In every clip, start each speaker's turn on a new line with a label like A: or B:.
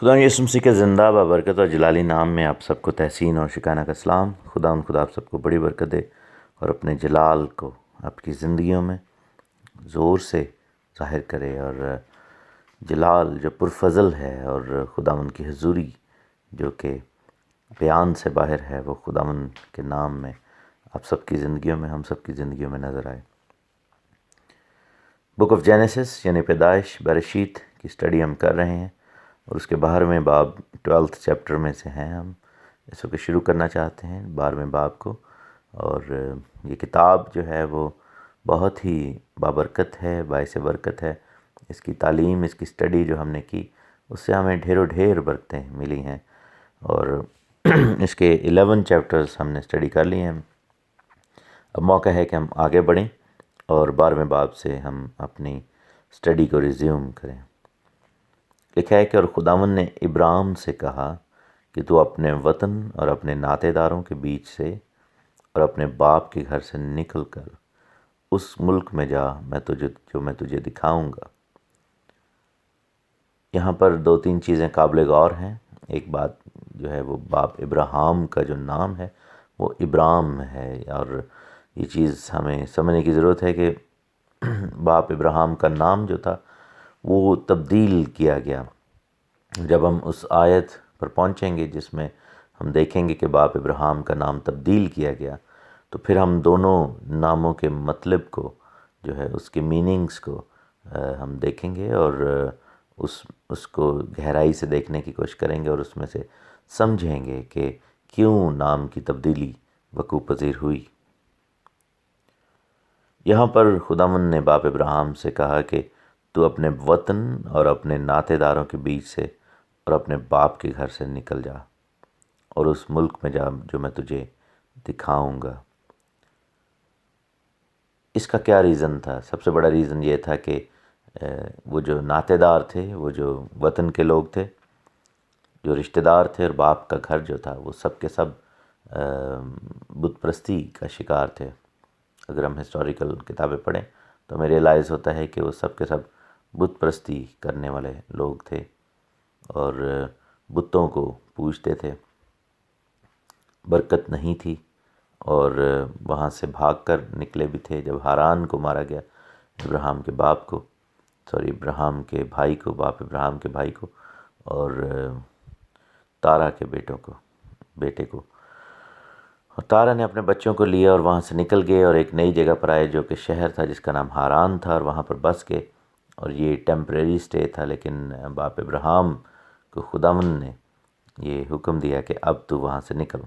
A: خدا یسوع مسیح کے زندہ بابرکت اور جلالی نام میں آپ سب کو تحسین اور شکانہ کا سلام۔ خدا آپ سب کو بڑی برکت دے اور اپنے جلال کو آپ کی زندگیوں میں زور سے ظاہر کرے، اور جلال جو پرفضل ہے اور خداوند کی حضوری جو کہ بیان سے باہر ہے، وہ خداوند کے نام میں آپ سب کی زندگیوں میں، ہم سب کی زندگیوں میں نظر آئے۔ بک آف جینیسس یعنی پیدائش برشید کی سٹڈی ہم کر رہے ہیں، اور اس کے 12ویں باب 12 چیپٹر میں سے ہیں۔ ہم اس وقت شروع کرنا چاہتے ہیں 12ویں باب کو، اور یہ کتاب جو ہے وہ بہت ہی بابرکت ہے، باعث برکت ہے۔ اس کی تعلیم، اس کی سٹڈی جو ہم نے کی، اس سے ہمیں ڈھیر برکتیں ملی ہیں، اور اس کے 11 چیپٹرز ہم نے سٹڈی کر لیے ہیں۔ اب موقع ہے کہ ہم آگے بڑھیں اور 12ویں باب سے ہم اپنی سٹڈی کو ریزیوم کریں۔ لکھا ہے کہ اور خداوند نے ابرام سے کہا کہ تو اپنے وطن اور اپنے ناطے داروں کے بیچ سے اور اپنے باپ کے گھر سے نکل کر اس ملک میں جا جو میں تجھے دکھاؤں گا۔ یہاں پر 2-3 چیزیں قابل غور ہیں۔ ایک بات جو ہے وہ باپ ابراہیم کا جو نام ہے وہ ابرام ہے، اور یہ چیز ہمیں سمجھنے کی ضرورت ہے کہ باپ ابراہیم کا نام جو تھا وہ تبدیل کیا گیا۔ جب ہم اس آیت پر پہنچیں گے جس میں ہم دیکھیں گے کہ باپ ابراہیم کا نام تبدیل کیا گیا، تو پھر ہم دونوں ناموں کے مطلب کو جو ہے اس کے میننگز کو ہم دیکھیں گے، اور اس کو گہرائی سے دیکھنے کی کوشش کریں گے، اور اس میں سے سمجھیں گے کہ کیوں نام کی تبدیلی وقوع پذیر ہوئی۔ یہاں پر خداوند نے باپ ابراہیم سے کہا کہ تو اپنے وطن اور اپنے ناطے داروں کے بیچ سے اور اپنے باپ کے گھر سے نکل جا اور اس ملک میں جا جو میں تجھے دکھاؤں گا۔ اس کا کیا ریزن تھا؟ سب سے بڑا ریزن یہ تھا کہ وہ جو ناطے دار تھے، وہ جو وطن کے لوگ تھے، جو رشتہ دار تھے، اور باپ کا گھر جو تھا وہ سب کے سب بت پرستی کا شکار تھے۔ اگر ہم ہسٹوریکل کتابیں پڑھیں تو ہمیں ریئلائز ہوتا ہے کہ وہ سب کے سب بت پرستی کرنے والے لوگ تھے، اور بتوں کو پوجتے تھے۔ برکت نہیں تھی، اور وہاں سے بھاگ کر نکلے بھی تھے جب ہاران کو مارا گیا، ابراہیم کے بھائی کو، باپ ابراہیم کے بھائی کو، اور تارا کے بیٹے کو۔ اور تارا نے اپنے بچوں کو لیا اور وہاں سے نکل گئے اور ایک نئی جگہ پر آئے جو کہ شہر تھا جس کا نام ہاران تھا، اور وہاں پر بس گئے، اور یہ ٹیمپریری سٹے تھا۔ لیکن باپ ابراہیم کو خداوند نے یہ حکم دیا کہ اب تو وہاں سے نکل۔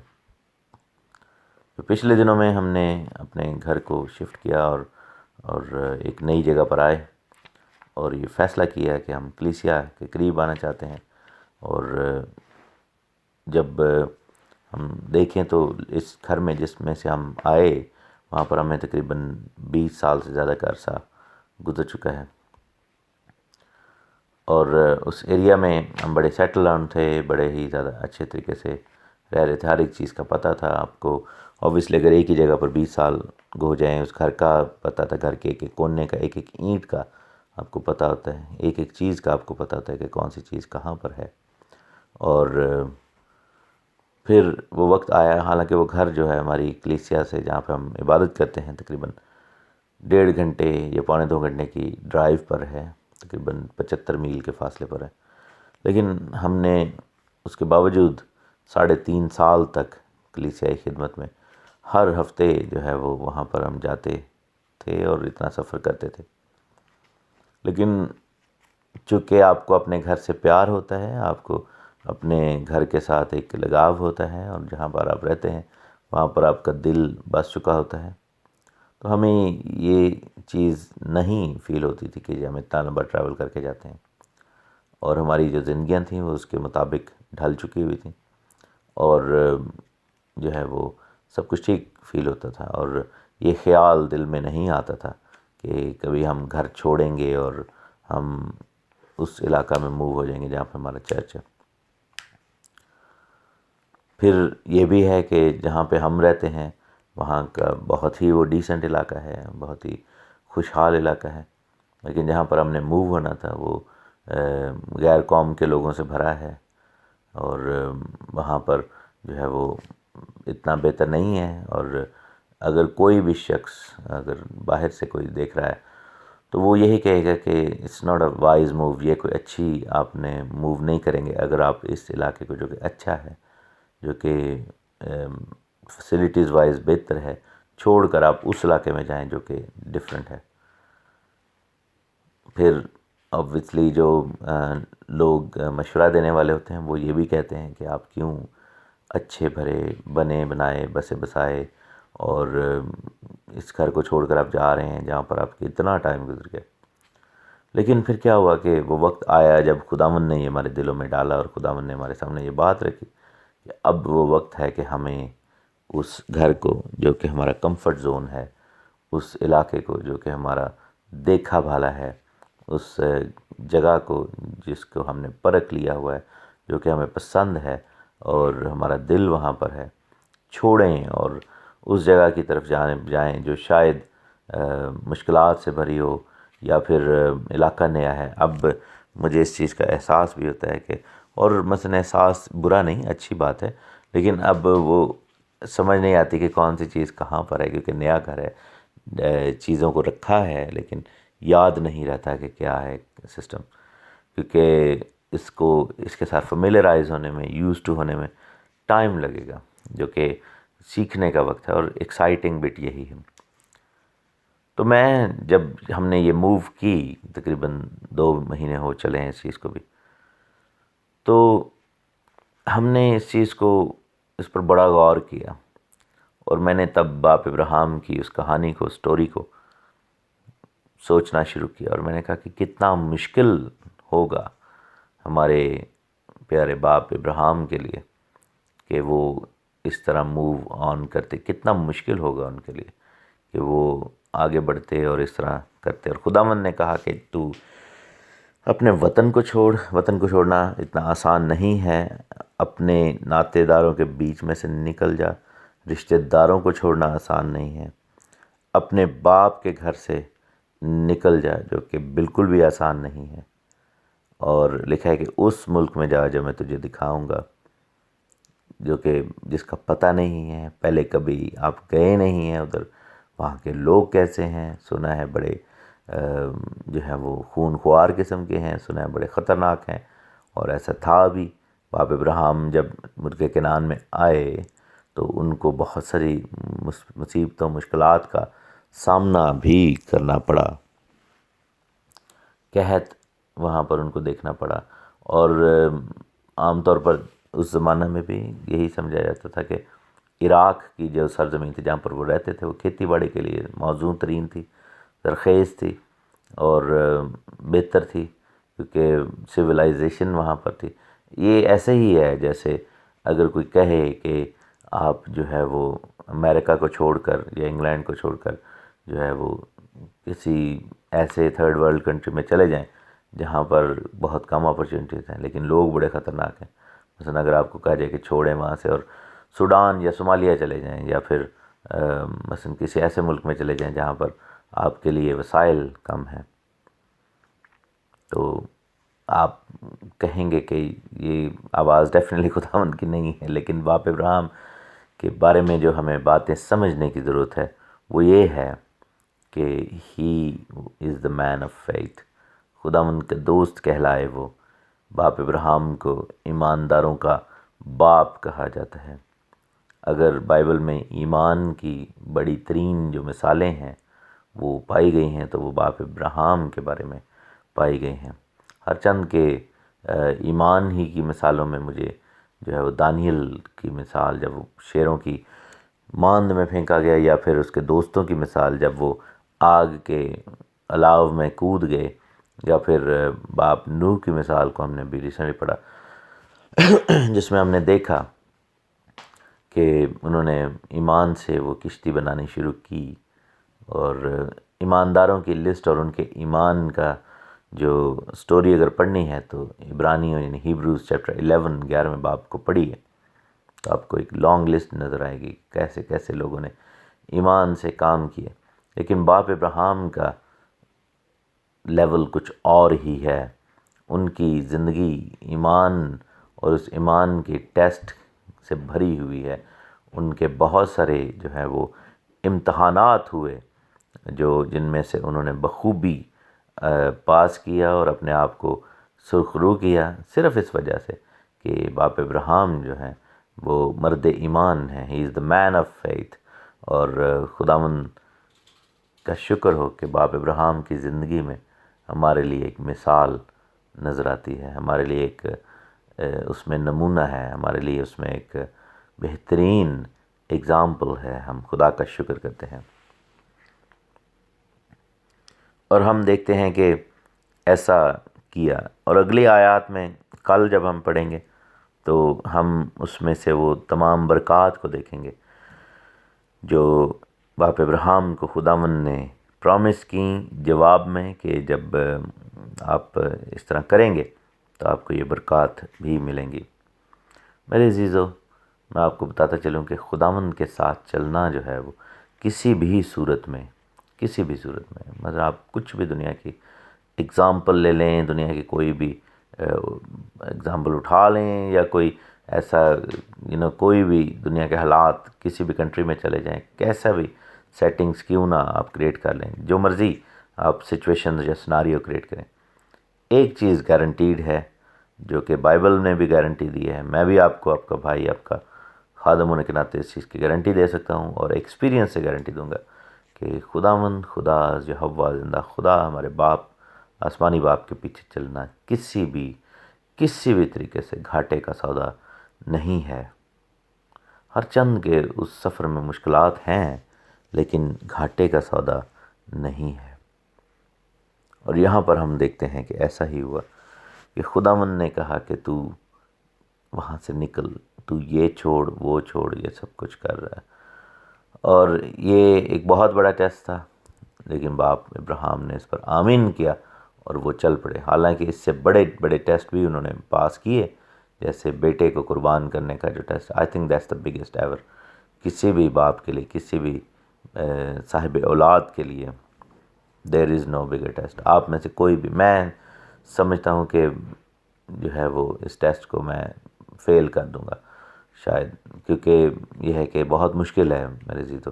A: تو پچھلے دنوں میں ہم نے اپنے گھر کو شفٹ کیا اور ایک نئی جگہ پر آئے، اور یہ فیصلہ کیا کہ ہم کلیسیا کے قریب آنا چاہتے ہیں۔ اور جب ہم دیکھیں تو اس گھر میں جس میں سے ہم آئے، وہاں پر ہمیں تقریباً 20 سال سے زیادہ کا عرصہ گزر چکا ہے، اور اس ایریا میں ہم بڑے سیٹل ڈاؤن تھے، بڑے ہی زیادہ اچھے طریقے سے رہ رہے تھے، ہر ایک چیز کا پتہ تھا آپ کو۔ اوبیسلی اگر ایک ہی جگہ پر 20 سال گو جائیں، اس گھر کا پتہ تھا، گھر کے ایک ایک کونے کا، ایک ایک اینٹ کا آپ کو پتہ ہوتا ہے، ایک ایک چیز کا آپ کو پتہ ہوتا ہے کہ کون سی چیز کہاں پر ہے۔ اور پھر وہ وقت آیا، حالانکہ وہ گھر جو ہے ہماری کلیسیا سے جہاں پہ ہم عبادت کرتے ہیں تقریباً 1.5 گھنٹے یا 1.25 گھنٹے کی ڈرائیو پر ہے، تقریباً 75 میل کے فاصلے پر ہے، لیکن ہم نے اس کے باوجود 3.5 سال تک کلیسیائی خدمت میں ہر ہفتے جو ہے وہ وہاں پر ہم جاتے تھے اور اتنا سفر کرتے تھے۔ لیکن چونکہ آپ کو اپنے گھر سے پیار ہوتا ہے، آپ کو اپنے گھر کے ساتھ ایک لگاؤ ہوتا ہے، اور جہاں پر آپ رہتے ہیں وہاں پر آپ کا دل بس چکا ہوتا ہے، تو ہمیں یہ چیز نہیں فیل ہوتی تھی کہ ہم اتنا لمبا ٹریول کر کے جاتے ہیں، اور ہماری جو زندگیاں تھیں وہ اس کے مطابق ڈھل چکی ہوئی تھیں، اور جو ہے وہ سب کچھ ٹھیک فیل ہوتا تھا، اور یہ خیال دل میں نہیں آتا تھا کہ کبھی ہم گھر چھوڑیں گے اور ہم اس علاقہ میں موو ہو جائیں گے جہاں پہ ہمارا چرچ ہے۔ پھر یہ بھی ہے کہ جہاں پہ ہم رہتے ہیں وہاں کا بہت ہی وہ ڈیسنٹ علاقہ ہے، بہت ہی خوشحال علاقہ ہے، لیکن جہاں پر ہم نے موو ہونا تھا وہ غیر قوم کے لوگوں سے بھرا ہے، اور وہاں پر جو ہے وہ اتنا بہتر نہیں ہے. اور اگر کوئی بھی شخص اگر باہر سے کوئی دیکھ رہا ہے تو وہ یہی کہے گا کہ it's not a wise move, یہ کوئی اچھی آپ نے موو نہیں کریں گے اگر آپ اس علاقے کو جو کہ اچھا ہے، جو کہ فیسلٹیز وائز بہتر ہے، چھوڑ کر آپ اس علاقے میں جائیں جو کہ ڈفرینٹ ہے. پھر obviously جو لوگ مشورہ دینے والے ہوتے ہیں وہ یہ بھی کہتے ہیں کہ آپ کیوں اچھے بھرے بنے بنائے بسے بسائے اور اس گھر کو چھوڑ کر آپ جا رہے ہیں جہاں پر آپ کے اتنا ٹائم گزر گیا. لیکن پھر کیا ہوا کہ وہ وقت آیا جب خداوند نے یہ ہمارے دلوں میں ڈالا اور خداوند نے ہمارے سامنے یہ بات رکھی کہ اب وہ وقت ہے کہ ہمیں اس گھر کو جو کہ ہمارا کمفرٹ زون ہے، اس علاقے کو جو کہ ہمارا دیکھا بھالا ہے، اس جگہ کو جس کو ہم نے پرکھ لیا ہوا ہے، جو کہ ہمیں پسند ہے اور ہمارا دل وہاں پر ہے، چھوڑیں اور اس جگہ کی طرف جائیں جو شاید مشکلات سے بھری ہو یا پھر علاقہ نیا ہے. اب مجھے اس چیز کا احساس بھی ہوتا ہے کہ، اور مثلا احساس برا نہیں، اچھی بات ہے، لیکن اب وہ سمجھ نہیں آتی کہ کون سی چیز کہاں پر ہے، کیونکہ نیا گھر ہے، چیزوں کو رکھا ہے لیکن یاد نہیں رہتا کہ کیا ہے سسٹم، کیونکہ اس کے ساتھ فیملیرائز ہونے میں، یوز ٹو ہونے میں ٹائم لگے گا، جو کہ سیکھنے کا وقت ہے اور ایکسائٹنگ بٹ یہی ہے. تو میں جب ہم نے یہ موو کی، تقریباً 2 مہینے ہو چلے ہیں اس چیز کو بھی، تو ہم نے اس چیز کو، اس پر بڑا غور کیا، اور میں نے تب باپ ابراہیم کی اس کہانی کو، سٹوری کو سوچنا شروع کیا، اور میں نے کہا کہ کتنا مشکل ہوگا ہمارے پیارے باپ ابراہیم کے لیے کہ وہ اس طرح موو آن کرتے، کتنا مشکل ہوگا ان کے لیے کہ وہ آگے بڑھتے اور اس طرح کرتے. اور خداوند نے کہا کہ تو اپنے وطن کو چھوڑ. وطن کو چھوڑنا اتنا آسان نہیں ہے، اپنے ناطے داروں کے بیچ میں سے نکل جا. رشتہ داروں کو چھوڑنا آسان نہیں ہے، اپنے باپ کے گھر سے نکل جا، جو کہ بالکل بھی آسان نہیں ہے. اور لکھا ہے کہ اس ملک میں جا جو میں تجھے دکھاؤں گا، جو کہ جس کا پتہ نہیں ہے، پہلے کبھی آپ گئے نہیں ہیں ادھر، وہاں کے لوگ کیسے ہیں، سنا ہے بڑے جو ہے وہ خون خوار قسم کے ہیں، سنا ہے بڑے خطرناک ہیں، اور ایسا تھا بھی. باپ ابراہیم جب ملک کنعان میں آئے تو ان کو بہت ساری مصیبتوں، مشکلات کا سامنا بھی کرنا پڑا، قحط وہاں پر ان کو دیکھنا پڑا. اور عام طور پر اس زمانہ میں بھی یہی سمجھا جاتا تھا کہ عراق کی جو سرزمین تھی جہاں پر وہ رہتے تھے، وہ کھیتی باڑی کے لیے موزوں ترین تھی، زرخیز تھی اور بہتر تھی، کیونکہ سویلائزیشن وہاں پر تھی. یہ ایسے ہی ہے جیسے اگر کوئی کہے کہ آپ جو ہے وہ امریکہ کو چھوڑ کر یا انگلینڈ کو چھوڑ کر جو ہے وہ کسی ایسے تھرڈ ورلڈ کنٹری میں چلے جائیں جہاں پر بہت کم اپرچونیٹیز ہیں لیکن لوگ بڑے خطرناک ہیں. مثلا اگر آپ کو کہا جائے کہ چھوڑیں وہاں سے اور سوڈان یا صومالیہ چلے جائیں، یا پھر مثلا کسی ایسے ملک میں چلے جائیں جہاں پر آپ کے لیے وسائل کم ہیں، تو آپ کہیں گے کہ یہ آواز ڈیفینیٹلی خداوند کی نہیں ہے. لیکن باپ ابراہیم کے بارے میں جو ہمیں باتیں سمجھنے کی ضرورت ہے وہ یہ ہے کہ ہی از دا مین آف فیتھ، خداوند کے دوست کہلائے وہ. باپ ابراہیم کو ایمانداروں کا باپ کہا جاتا ہے. اگر بائبل میں ایمان کی بڑی ترین جو مثالیں ہیں وہ پائی گئی ہیں تو وہ باپ ابراہیم کے بارے میں پائی گئی ہیں. ہر چند کے ایمان ہی کی مثالوں میں مجھے جو ہے وہ دانیل کی مثال جب وہ شیروں کی ماند میں پھینکا گیا، یا پھر اس کے دوستوں کی مثال جب وہ آگ کے الاؤ میں کود گئے، یا پھر باپ نوح کی مثال کو ہم نے بھی ریسنٹلی پڑھا جس میں ہم نے دیکھا کہ انہوں نے ایمان سے وہ کشتی بنانی شروع کی. اور ایمانداروں کی لسٹ اور ان کے ایمان کا جو سٹوری اگر پڑھنی ہے تو عبرانیوں یعنی ہیبروز چیپٹر 11 باب کو پڑھی ہے تو آپ کو ایک لانگ لسٹ نظر آئے گی کیسے کیسے لوگوں نے ایمان سے کام کیے. لیکن باپ ابراہیم کا لیول کچھ اور ہی ہے، ان کی زندگی ایمان اور اس ایمان کے ٹیسٹ سے بھری ہوئی ہے. ان کے بہت سارے جو ہے وہ امتحانات ہوئے جن میں سے انہوں نے بخوبی پاس کیا اور اپنے آپ کو سرخرو کیا، صرف اس وجہ سے کہ باپ ابراہیم جو ہیں وہ مرد ایمان ہیں. ہی از دا مین آف فیتھ. اور خداوند کا شکر ہو کہ باپ ابراہیم کی زندگی میں ہمارے لیے ایک مثال نظر آتی ہے، ہمارے لیے ایک اس میں نمونہ ہے، ہمارے لیے اس میں ایک بہترین اگزامپل ہے. ہم خدا کا شکر کرتے ہیں. اور ہم دیکھتے ہیں کہ ایسا کیا. اور اگلی آیات میں کل جب ہم پڑھیں گے تو ہم اس میں سے وہ تمام برکات کو دیکھیں گے جو باپ ابراہیم کو خداوند نے پرومس کیں جواب میں کہ جب آپ اس طرح کریں گے تو آپ کو یہ برکات بھی ملیں گی. میرے عزیزو، میں آپ کو بتاتا چلوں کہ خداوند کے ساتھ چلنا جو ہے وہ کسی بھی صورت میں مطلب آپ کچھ بھی دنیا کی اگزامپل لے لیں، دنیا کی کوئی بھی اگزامپل اٹھا لیں، یا کوئی ایسا کوئی بھی دنیا کے حالات کسی بھی کنٹری میں چلے جائیں، کیسا بھی سیٹنگز کیوں نہ آپ کریٹ کر لیں، جو مرضی آپ سچویشنز یا سناریو کریٹ کریں، ایک چیز گارنٹیڈ ہے جو کہ بائبل نے بھی گارنٹی دی ہے. میں بھی آپ کو، آپ کا بھائی، آپ کا خادم ہونے کے ناطے اس چیز کی گارنٹی دے سکتا ہوں اور ایکسپیرینس سے گارنٹی دوں گا کہ خداوند خدا یہوہ زندہ خدا، ہمارے باپ، آسمانی باپ کے پیچھے چلنا کسی بھی طریقے سے گھاٹے کا سودا نہیں ہے. ہر چند کے اس سفر میں مشکلات ہیں لیکن گھاٹے کا سودا نہیں ہے. اور یہاں پر ہم دیکھتے ہیں کہ ایسا ہی ہوا کہ خداوند نے کہا کہ تو وہاں سے نکل، تو یہ چھوڑ وہ چھوڑ، یہ سب کچھ کر رہا ہے. اور یہ ایک بہت بڑا ٹیسٹ تھا، لیکن باپ ابراہیم نے اس پر آمین کیا اور وہ چل پڑے. حالانکہ اس سے بڑے بڑے ٹیسٹ بھی انہوں نے پاس کیے، جیسے بیٹے کو قربان کرنے کا جو test, I think that's the biggest ever. کسی بھی باپ کے لیے، کسی بھی صاحب اولاد کے لیے دیر از نو بگر ٹیسٹ. آپ میں سے کوئی بھی، میں سمجھتا ہوں کہ جو ہے وہ اس ٹیسٹ کو میں فیل کر دوں گا شاید، کیونکہ یہ ہے کہ بہت مشکل ہے میرے عزیزو.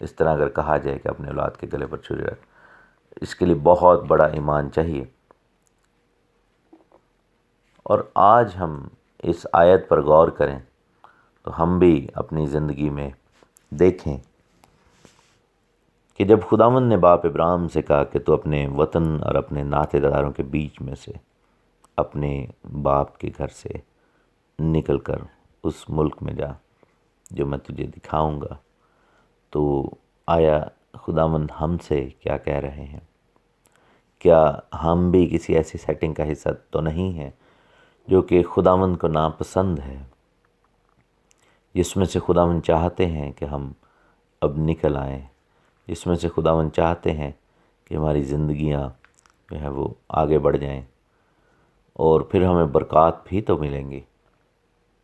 A: اس طرح اگر کہا جائے کہ اپنے اولاد کے گلے پر چھری رکھ، اس کے لیے بہت بڑا ایمان چاہیے. اور آج ہم اس آیت پر غور کریں تو ہم بھی اپنی زندگی میں دیکھیں کہ جب خداوند نے باپ ابراہیم سے کہا کہ تو اپنے وطن اور اپنے ناطے داروں کے بیچ میں سے اپنے باپ کے گھر سے نکل کر اس ملک میں جا جو میں تجھے دکھاؤں گا، تو آیا خداوند ہم سے کیا کہہ رہے ہیں؟ کیا ہم بھی کسی ایسی سیٹنگ کا حصہ تو نہیں ہیں جو کہ خداوند کو ناپسند ہے، جس میں سے خداوند چاہتے ہیں کہ ہم اب نکل آئیں، جس میں سے خداوند چاہتے ہیں کہ ہماری زندگیاں جو ہے وہ آگے بڑھ جائیں اور پھر ہمیں برکات بھی تو ملیں گی.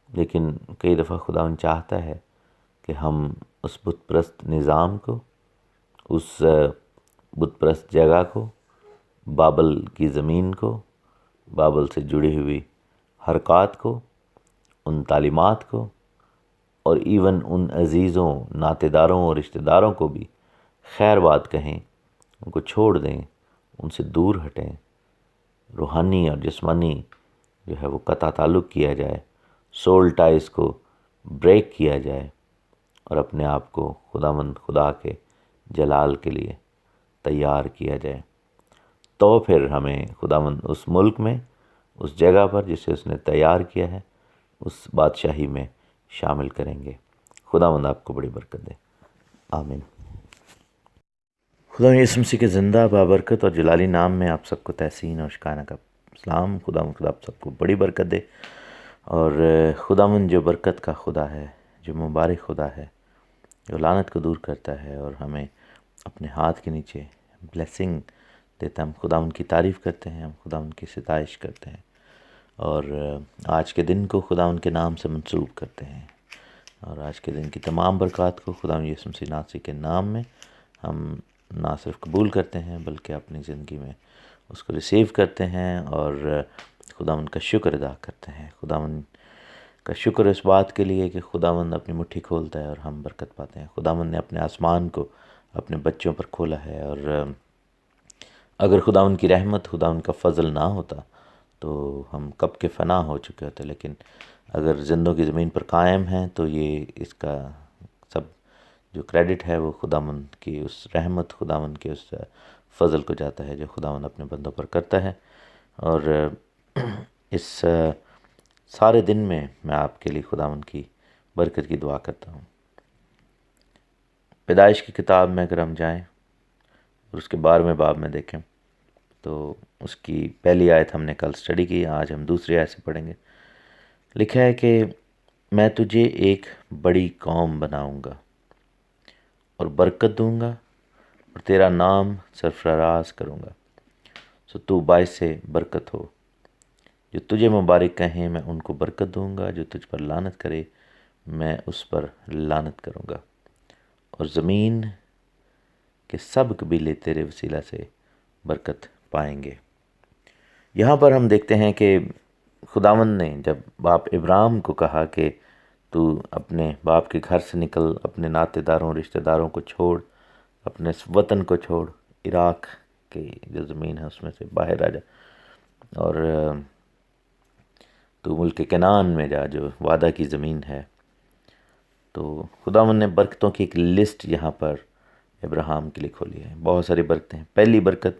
A: لیکن کئی دفعہ خداوند چاہتا ہے کہ ہم اس بت پرست نظام کو، اس بت پرست جگہ کو، بابل کی زمین کو، بابل سے جڑی ہوئی حرکات کو، ان تعلیمات کو، اور ایون ان عزیزوں، ناطے داروں اور رشتہ داروں کو بھی خیر بات کہیں، ان کو چھوڑ دیں، ان سے دور ہٹیں، روحانی اور جسمانی جو ہے وہ قطع تعلق کیا جائے، سول ٹائز کو بریک کیا جائے اور اپنے آپ کو خداوند خدا کے جلال کے لیے تیار کیا جائے. تو پھر ہمیں خداوند اس ملک میں، اس جگہ پر جسے اس نے تیار کیا ہے، اس بادشاہی میں شامل کریں گے. خداوند آپ کو بڑی برکت دے. آمین. خدا یسوع مسیح کے زندہ بابرکت اور جلالی نام میں آپ سب کو تحسین اور شکرانہ کا سلام. خدا آپ سب کو بڑی برکت دے. اور خداوند جو برکت کا خدا ہے، جو مبارک خدا ہے، جو لعنت کو دور کرتا ہے اور ہمیں اپنے ہاتھ کے نیچے بلیسنگ دیتا ہے، ہم خداوند کی تعریف کرتے ہیں، ہم خداوند کی ستائش کرتے ہیں اور آج کے دن کو خداوند کے نام سے منسوب کرتے ہیں. اور آج کے دن کی تمام برکات کو خداوند یسوع مسیح ناصری کے نام میں ہم نہ صرف قبول کرتے ہیں بلکہ اپنی زندگی میں اس کو ریسیو کرتے ہیں اور خداوند کا شکر ادا کرتے ہیں. خداوند کا شکر اس بات کے لیے کہ خداوند اپنی مٹھی کھولتا ہے اور ہم برکت پاتے ہیں. خداوند نے اپنے آسمان کو اپنے بچوں پر کھولا ہے، اور اگر خداوند کی رحمت، خداوند کا فضل نہ ہوتا تو ہم کب کے فنا ہو چکے ہوتے. لیکن اگر زندوں کی زمین پر قائم ہیں تو یہ اس کا سب جو کریڈٹ ہے وہ خداوند کی اس رحمت، خداوند کے اس فضل کو جاتا ہے جو خداوند اپنے بندوں پر کرتا ہے. اور اس سارے دن میں آپ کے لیے خداوند کی برکت کی دعا کرتا ہوں. پیدائش کی کتاب میں اگر ہم جائیں اور اس کے 12ویں باب میں دیکھیں تو اس کی پہلی آیت ہم نے کل سٹڈی کی، آج ہم دوسری آیت سے پڑھیں گے. لکھا ہے کہ میں تجھے ایک بڑی قوم بناؤں گا اور برکت دوں گا اور تیرا نام سرفراز کروں گا، سو تو باعث برکت ہو. جو تجھے مبارک کہیں میں ان کو برکت دوں گا، جو تجھ پر لعنت کرے میں اس پر لعنت کروں گا، اور زمین کے سب قبیلے تیرے وسیلہ سے برکت پائیں گے. یہاں پر ہم دیکھتے ہیں کہ خداوند نے جب باپ ابراہیم کو کہا کہ تو اپنے باپ کے گھر سے نکل، اپنے ناطے داروں رشتہ داروں کو چھوڑ، اپنے وطن کو چھوڑ، عراق کی جو زمین ہے اس میں سے باہر آ جا، اور تو ملک کنعان میں جا جو وعدہ کی زمین ہے. تو خداوند نے برکتوں کی ایک لسٹ یہاں پر ابراہیم کے لیے کھولی ہے. بہت ساری برکتیں ہیں. پہلی برکت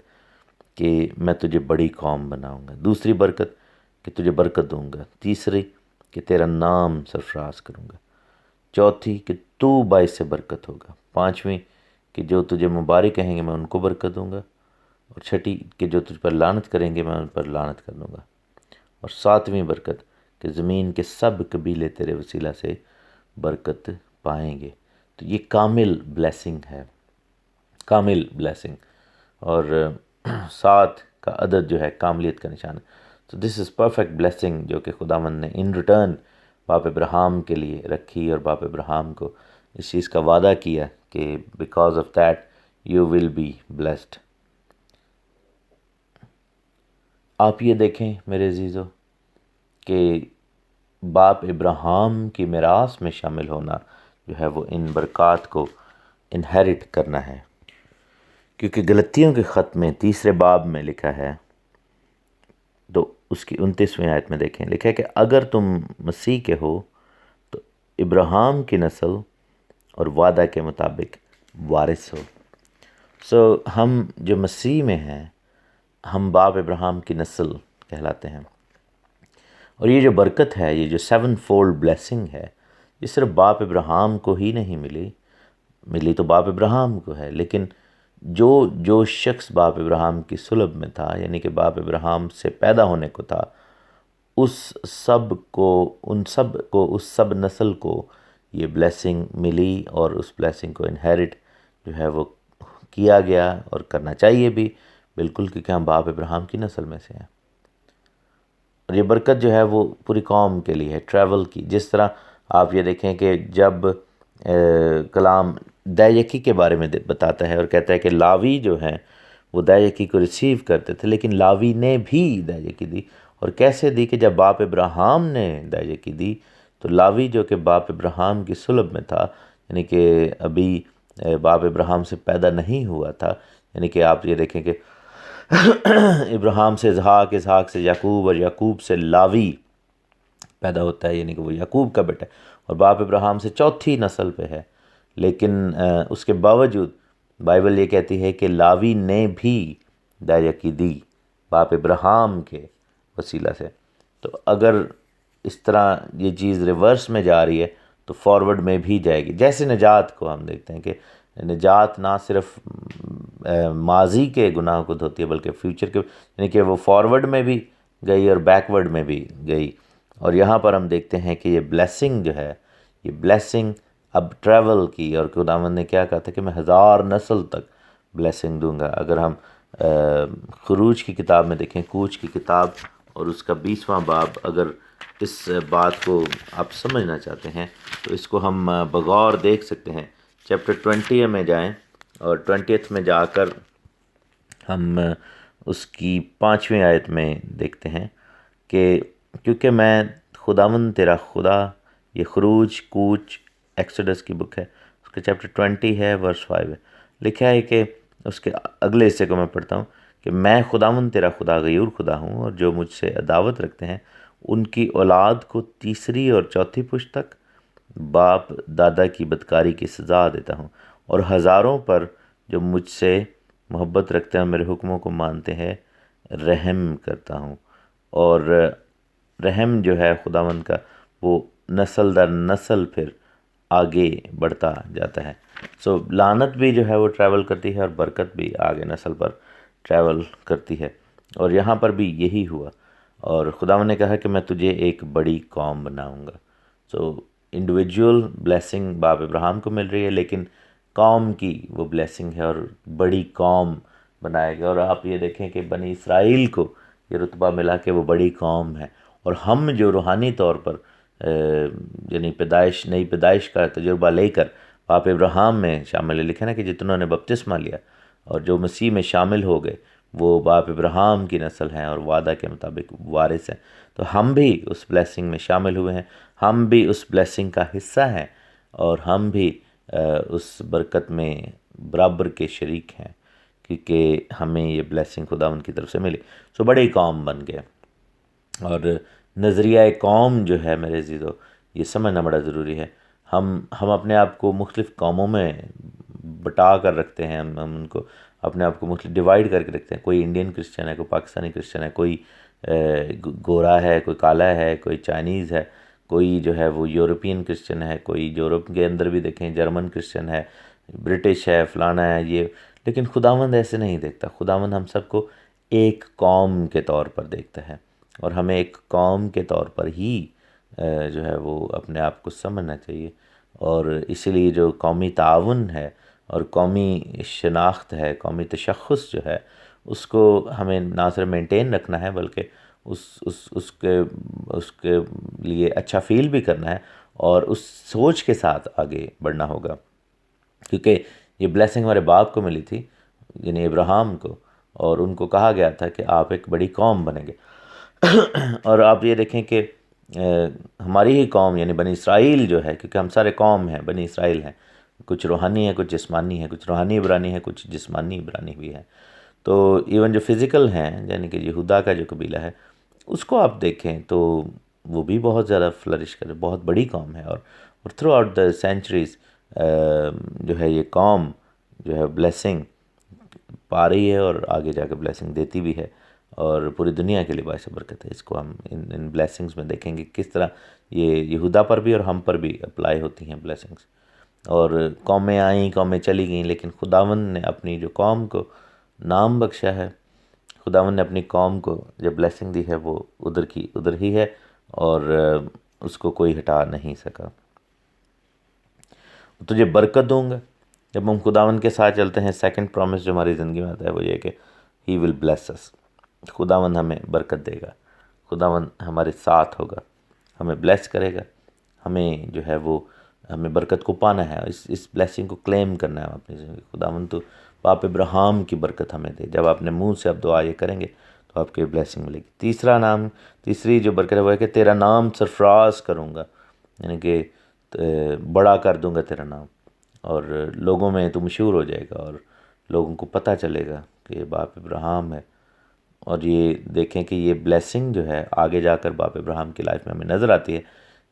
A: کہ میں تجھے بڑی قوم بناؤں گا، دوسری برکت کہ تجھے برکت دوں گا، تیسری کہ تیرا نام سرفراز کروں گا، چوتھی کہ تو باعث سے برکت ہوگا، پانچویں کہ جو تجھے مبارک کہیں گے میں ان کو برکت دوں گا، اور چھٹی کہ جو تجھ پر لعنت کریں گے میں ان پر لعنت کر دوں گا، اور ساتویں برکت کہ زمین کے سب قبیلے تیرے وسیلہ سے برکت پائیں گے. تو یہ کامل بلیسنگ ہے، کامل بلیسنگ، اور 7 کا عدد جو ہے کاملیت کا نشان ہے. تو دس از پرفیکٹ بلیسنگ جو کہ خداوند نے ان ریٹرن باپ ابراہیم کے لیے رکھی، اور باپ ابراہیم کو اس چیز کا وعدہ کیا کہ because of that you will be blessed. آپ یہ دیکھیں میرے عزیزو کہ باپ ابراہیم کی میراث میں شامل ہونا جو ہے وہ ان برکات کو انہیرٹ کرنا ہے. کیونکہ غلطیوں کے خط میں 3 باب میں لکھا ہے، تو اس کی 29ویں آیت میں دیکھیں، لکھا ہے کہ اگر تم مسیح کے ہو تو ابراہیم کی نسل اور وعدہ کے مطابق وارث ہو. ہم جو مسیح میں ہیں ہم باپ ابراہیم کی نسل کہلاتے ہیں. اور یہ جو برکت ہے، یہ جو 7 فولڈ بلیسنگ ہے، یہ صرف باپ ابراہیم کو ہی نہیں ملی تو باپ ابراہیم کو ہے، لیکن جو شخص باپ ابراہیم کی صلب میں تھا، یعنی کہ باپ ابراہیم سے پیدا ہونے کو تھا، اس سب نسل کو یہ بلیسنگ ملی، اور اس بلیسنگ کو انہیرٹ جو ہے وہ کیا گیا، اور کرنا چاہیے بھی بالکل، کیونکہ ہم باپ ابراہیم کی نسل میں سے ہیں. اور یہ برکت جو ہے وہ پوری قوم کے لیے ہے، ٹریول کی. جس طرح آپ یہ دیکھیں کہ جب کلام دہ یکی کے بارے میں بتاتا ہے اور کہتا ہے کہ لاوی جو ہیں وہ دہ یکی کو ریسیو کرتے تھے، لیکن لاوی نے بھی دہ یکی دی. اور کیسے دی؟ کہ جب باپ ابراہیم نے دہ یکی دی تو لاوی جو کہ باپ ابراہیم کی صلب میں تھا، یعنی کہ ابھی باپ ابراہیم سے پیدا نہیں ہوا تھا، یعنی کہ آپ یہ دیکھیں کہ ابراہیم سے اسحاق، اسحاق سے یعقوب، اور یعقوب سے لاوی پیدا ہوتا ہے، یعنی کہ وہ یعقوب کا بیٹا ہے، اور باپ ابراہیم سے چوتھی نسل پہ ہے. لیکن اس کے باوجود بائبل یہ کہتی ہے کہ لاوی نے بھی دہ یکی دی باپ ابراہیم کے وسیلہ سے. تو اگر اس طرح یہ چیز ریورس میں جا رہی ہے تو فارورڈ میں بھی جائے گی. جیسے نجات کو ہم دیکھتے ہیں کہ نجات نہ صرف ماضی کے گناہ کو دھوتی ہے بلکہ فیوچر کے، یعنی کہ وہ فارورڈ میں بھی گئی اور بیکورڈ میں بھی گئی. اور یہاں پر ہم دیکھتے ہیں کہ یہ بلیسنگ جو ہے، یہ بلیسنگ اب ٹریول کی، اور خداوند نے کیا کہا تھا کہ میں 1000 نسل تک بلیسنگ دوں گا. اگر ہم خروج کی کتاب میں دیکھیں، کوچ کی کتاب اور اس کا 20واں باب، اگر اس بات کو آپ سمجھنا چاہتے ہیں تو اس کو ہم بغور دیکھ سکتے ہیں. چیپٹر 20 میں جائیں اور 20 میں جا کر ہم اس کی 5ویں آیت میں دیکھتے ہیں کہ کیونکہ میں خداوند تیرا خدا، یہ خروج کوچ ایکسوڈس کی بک ہے، اس کے چیپٹر 20 ہے ورس 5 ہے، لکھا ہے کہ اس کے اگلے حصے کو میں پڑھتا ہوں کہ میں خداوند تیرا خدا غیور خدا ہوں، اور جو مجھ سے عداوت رکھتے ہیں ان کی اولاد کو تیسری اور چوتھی پشت تک باپ دادا کی بدکاری کی سزا دیتا ہوں، اور ہزاروں پر جو مجھ سے محبت رکھتے ہیں میرے حکموں کو مانتے ہیں رحم کرتا ہوں۔ اور رحم جو ہے خداوند کا وہ نسل در نسل پھر آگے بڑھتا جاتا ہے۔ سو لعنت بھی جو ہے وہ ٹریول کرتی ہے اور برکت بھی آگے نسل پر ٹریول کرتی ہے، اور یہاں پر بھی یہی ہوا، اور خداوند نے کہا کہ میں تجھے ایک بڑی قوم بناؤں گا۔ سو انڈیویجول بلیسنگ باپ ابراہیم کو مل رہی ہے، لیکن قوم کی وہ بلیسنگ ہے اور بڑی قوم بنائے گا۔ اور آپ یہ دیکھیں کہ بنی اسرائیل کو یہ رتبہ ملا کہ وہ بڑی قوم ہے، اور ہم جو روحانی طور پر یعنی نئی پیدائش کا تجربہ لے کر باپ ابراہیم میں شامل ہے، لکھا نا کہ جتنوں نے بپتسمہ لیا اور جو مسیح میں شامل ہو گئے وہ باپ ابراہیم کی نسل ہیں اور وعدہ کے مطابق وارث ہیں۔ تو ہم بھی اس بلیسنگ میں شامل ہوئے ہیں، ہم بھی اس بلیسنگ کا حصہ ہیں، اور ہم بھی اس برکت میں برابر کے شریک ہیں، کیونکہ ہمیں یہ بلیسنگ خداوند کی طرف سے ملی۔ سو بڑی قوم بن گئے، اور نظریہ قوم جو ہے میرے عزیزو یہ سمجھنا بڑا ضروری ہے۔ ہم اپنے آپ کو مختلف قوموں میں بٹا کر رکھتے ہیں، ہم ان کو اپنے آپ کو مختلف ڈیوائیڈ کر کے رکھتے ہیں، کوئی انڈین کرسچن ہے، کوئی پاکستانی کرسچن ہے، کوئی گورا ہے، کوئی کالا ہے، کوئی چائنیز ہے، کوئی جو ہے وہ یورپین کرسچن ہے، کوئی یورپ کے اندر بھی دیکھیں جرمن کرسچن ہے، برٹش ہے، فلانا ہے یہ، لیکن خداوند ایسے نہیں دیکھتا۔ خداوند ہم سب کو ایک قوم کے طور پر دیکھتا ہے، اور ہمیں ایک قوم کے طور پر ہی جو ہے وہ اپنے آپ کو سمجھنا چاہیے، اور اسی لیے جو قومی تعاون ہے اور قومی شناخت ہے، قومی تشخص جو ہے، اس کو ہمیں نہ صرف مینٹین رکھنا ہے بلکہ اس کے لیے اچھا فیل بھی کرنا ہے، اور اس سوچ کے ساتھ آگے بڑھنا ہوگا، کیونکہ یہ بلیسنگ ہمارے باپ کو ملی تھی یعنی ابراہیم کو، اور ان کو کہا گیا تھا کہ آپ ایک بڑی قوم بنیں گے۔ اور آپ یہ دیکھیں کہ ہماری ہی قوم یعنی بنی اسرائیل جو ہے، کیونکہ ہم سارے قوم ہیں، بنی اسرائیل ہیں، کچھ روحانی ہے، کچھ جسمانی ہے، کچھ روحانی عبرانی ہے، کچھ جسمانی عبرانی بھی ہے۔ تو ایون جو فزیکل ہیں یعنی کہ یہودا کا جو قبیلہ ہے اس کو آپ دیکھیں تو وہ بھی بہت زیادہ فلرش کرے، بہت بڑی قوم ہے، اور تھرو آؤٹ دا سینچریز جو ہے یہ قوم جو ہے بلیسنگ پا رہی ہے، اور آگے جا کے بلیسنگ دیتی بھی ہے، اور پوری دنیا کے لیے باعث برکت ہے۔ اس کو ہم ان بلیسنگز میں دیکھیں گے کس طرح یہ یہودا پر بھی اور ہم پر بھی اپلائی ہوتی ہیں بلیسنگز۔ اور قومیں آئیں، قومیں چلی گئیں، لیکن خداوند نے اپنی جو قوم کو نام بخشا ہے، خداوند نے اپنی قوم کو جو بلیسنگ دی ہے وہ ادھر کی ادھر ہی ہے، اور اس کو کوئی ہٹا نہیں سکا۔ تجھے برکت دوں گا۔ جب ہم خداوند کے ساتھ چلتے ہیں، سیکنڈ پرومس جو ہماری زندگی میں آتا ہے وہ یہ کہ ہی ول بلیس اس، خداوند ہمیں برکت دے گا، خداوند ہمارے ساتھ ہوگا، ہمیں بلیس کرے گا، ہمیں جو ہے وہ ہمیں برکت کو پانا ہے، اس بلیسنگ کو کلیم کرنا ہے اپنی زندگی۔ خداوند تو باپ ابراہیم کی برکت ہمیں دے، جب آپ نے منہ سے اب دعا یہ کریں گے تو آپ کی بلیسنگ ملے گی۔ تیسری جو برکت ہے وہ ہے کہ تیرا نام سرفراز کروں گا، یعنی کہ بڑا کر دوں گا تیرا نام، اور لوگوں میں تو مشہور ہو جائے گا، اور لوگوں کو پتہ چلے گا کہ یہ باپ ابراہیم ہے۔ اور یہ دیکھیں کہ یہ بلیسنگ جو ہے آگے جا کر باپ ابراہیم کی لائف میں ہمیں نظر آتی ہے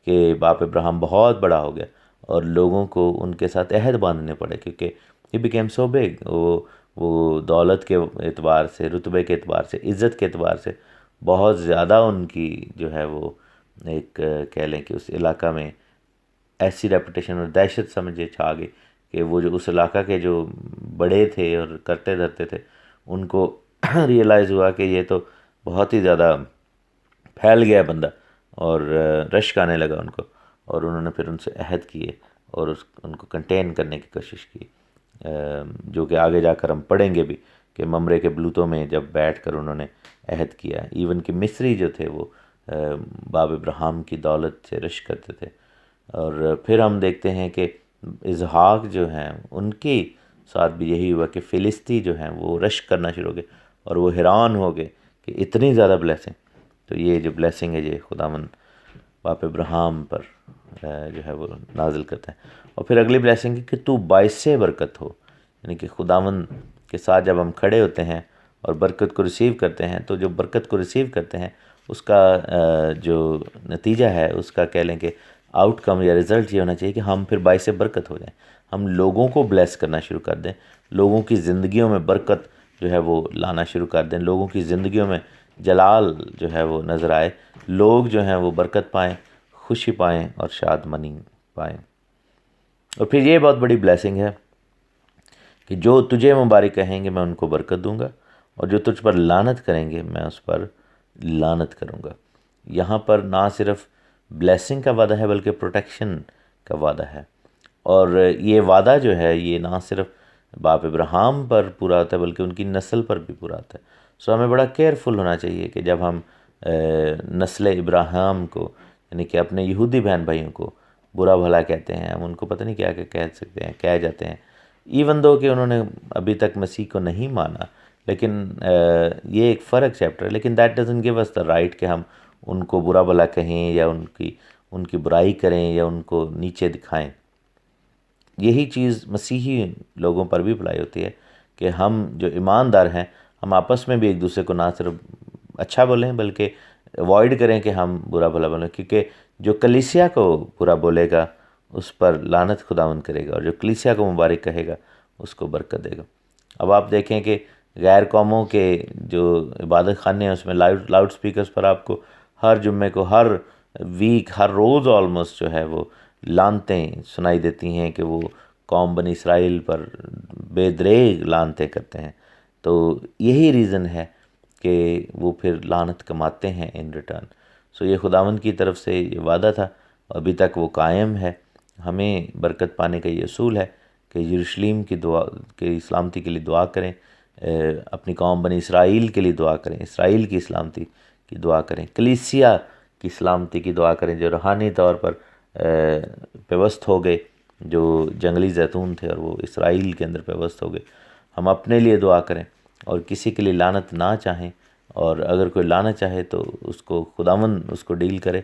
A: کہ باپ ابراہیم بہت بڑا ہو گیا، اور لوگوں کو ان کے ساتھ عہد باندھنے پڑے، کیونکہ ہی بیکیم سو بگ، وہ دولت کے اعتبار سے، رتبے کے اعتبار سے، عزت کے اعتبار سے بہت زیادہ ان کی جو ہے وہ ایک کہہ لیں کہ اس علاقہ میں ایسی ریپوٹیشن اور دہشت سمجھے چھا گئی کہ وہ جو اس علاقہ کے جو بڑے تھے اور کرتے دھرتے تھے ان کو ریئلائز ہوا کہ یہ تو بہت ہی زیادہ پھیل گیا بندہ، اور رشک آنے لگا ان کو، اور انہوں نے پھر ان سے عہد کیے اور ان کو کنٹین کرنے کی کوشش کی، جو کہ آگے جا کر ہم پڑھیں گے بھی کہ ممرے کے بلوتوں میں جب بیٹھ کر انہوں نے عہد کیا، ایون کہ مصری جو تھے وہ باپ ابراہیم کی دولت سے رشک کرتے تھے۔ اور پھر ہم دیکھتے ہیں کہ اسحاق جو ہیں ان کے ساتھ بھی یہی ہوا کہ فلسطی جو ہیں وہ رشک کرنا شروع ہو گئے، اور وہ حیران ہو گئے کہ اتنی زیادہ بلیسنگ۔ تو یہ جو بلیسنگ ہے یہ خداوند باپ ابراہیم پر جو ہے وہ نازل کرتا ہے. اور پھر اگلی بلیسنگ ہے کہ تو باعث برکت ہو. یعنی کہ خداوند کے ساتھ جب ہم کھڑے ہوتے ہیں اور برکت کو ریسیو کرتے ہیں تو جو برکت کو ریسیو کرتے ہیں اس کا جو نتیجہ ہے اس کا کہہ لیں کہ آؤٹ کم یا رزلٹ یہ ہونا چاہیے کہ ہم پھر باعث برکت ہو جائیں. ہم لوگوں کو بلیس کرنا شروع کر دیں, لوگوں کی زندگیوں میں برکت جو ہے وہ لانا شروع کر دیں, لوگوں کی زندگیوں میں جلال جو ہے وہ نظر آئے, لوگ جو ہیں وہ برکت پائیں, خوشی پائیں اور شادمانی پائیں. اور پھر یہ بہت بڑی بلیسنگ ہے کہ جو تجھے مبارک کہیں گے میں ان کو برکت دوں گا, اور جو تجھ پر لعنت کریں گے میں اس پر لعنت کروں گا. یہاں پر نہ صرف بلیسنگ کا وعدہ ہے بلکہ پروٹیکشن کا وعدہ ہے. اور یہ وعدہ جو ہے یہ نہ صرف باپ ابراہیم پر پورا ہوتا ہے بلکہ ان کی نسل پر بھی پورا ہوتا ہے. سو ہمیں بڑا کیئرفل ہونا چاہیے کہ جب ہم نسل ابراہیم کو یعنی کہ اپنے یہودی بہن بھائیوں کو برا بھلا کہتے ہیں, ہم ان کو پتہ نہیں کیا کہہ سکتے ہیں, کہہ جاتے ہیں, ایون دو کہ انہوں نے ابھی تک مسیح کو نہیں مانا, لیکن یہ ایک فرق چیپٹر ہے. لیکن that doesn't give us the right کہ ہم ان کو برا بھلا کہیں یا ان کی برائی کریں یا ان کو نیچے دکھائیں. یہی چیز مسیحی لوگوں پر بھی اپلائی ہوتی ہے کہ ہم جو ایماندار ہیں ہم آپس میں بھی ایک دوسرے کو نہ صرف اچھا بولیں بلکہ اوائڈ کریں کہ ہم برا بھلا بولیں, کیونکہ جو کلیسیا کو برا بولے گا اس پر لعنت خداوند کرے گا, اور جو کلیسیا کو مبارک کہے گا اس کو برکت دے گا. اب آپ دیکھیں کہ غیر قوموں کے جو عبادت خانے ہیں اس میں لاؤڈ سپیکرز پر آپ کو ہر جمعے کو, ہر ویک, ہر روز آلموسٹ جو ہے وہ لعنتیں سنائی دیتی ہیں کہ وہ قوم بنی اسرائیل پر بے دریغ لعنتیں کرتے ہیں. تو یہی ریزن ہے کہ وہ پھر لعنت کماتے ہیں ان ریٹرن. سو یہ خداوند کی طرف سے یہ وعدہ تھا, ابھی تک وہ قائم ہے. ہمیں برکت پانے کا یہ اصول ہے کہ یروشلم کی دعا کی سلامتی کے لیے دعا کریں, اپنی قوم بنی اسرائیل کے لیے دعا کریں, اسرائیل کی سلامتی کی دعا کریں, کلیسیا کی سلامتی کی دعا کریں جو روحانی طور پر پیوست ہو گئے, جو جنگلی زیتون تھے اور وہ اسرائیل کے اندر پیوست ہو گئے. ہم اپنے لیے دعا کریں اور کسی کے لیے لعنت نہ چاہیں, اور اگر کوئی لانا چاہے تو اس کو خداوند اس کو ڈیل کرے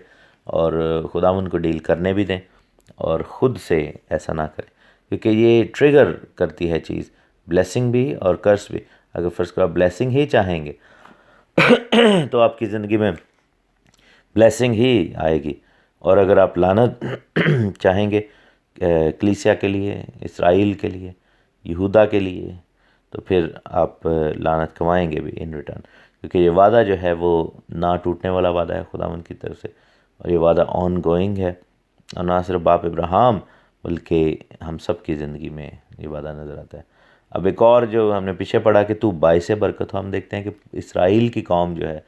A: اور خداوند کو ڈیل کرنے بھی دیں, اور خود سے ایسا نہ کریں کیونکہ یہ ٹریگر کرتی ہے چیز, بلیسنگ بھی اور کرس بھی. اگر فرض کرو آپ بلیسنگ ہی چاہیں گے تو آپ کی زندگی میں بلیسنگ ہی آئے گی, اور اگر آپ لعنت چاہیں گے کلیسیا کے لیے, اسرائیل کے لیے, یہودا کے لیے, تو پھر آپ لعنت کمائیں گے بھی ان ریٹرن, کیونکہ یہ وعدہ جو ہے وہ نہ ٹوٹنے والا وعدہ ہے خداوند کی طرف سے, اور یہ وعدہ آن گوئنگ ہے, اور نہ صرف باپ ابراہیم بلکہ ہم سب کی زندگی میں یہ وعدہ نظر آتا ہے. اب ایک اور جو ہم نے پیچھے پڑھا کہ تو باعث برکت ہو, ہم دیکھتے ہیں کہ اسرائیل کی قوم جو ہے,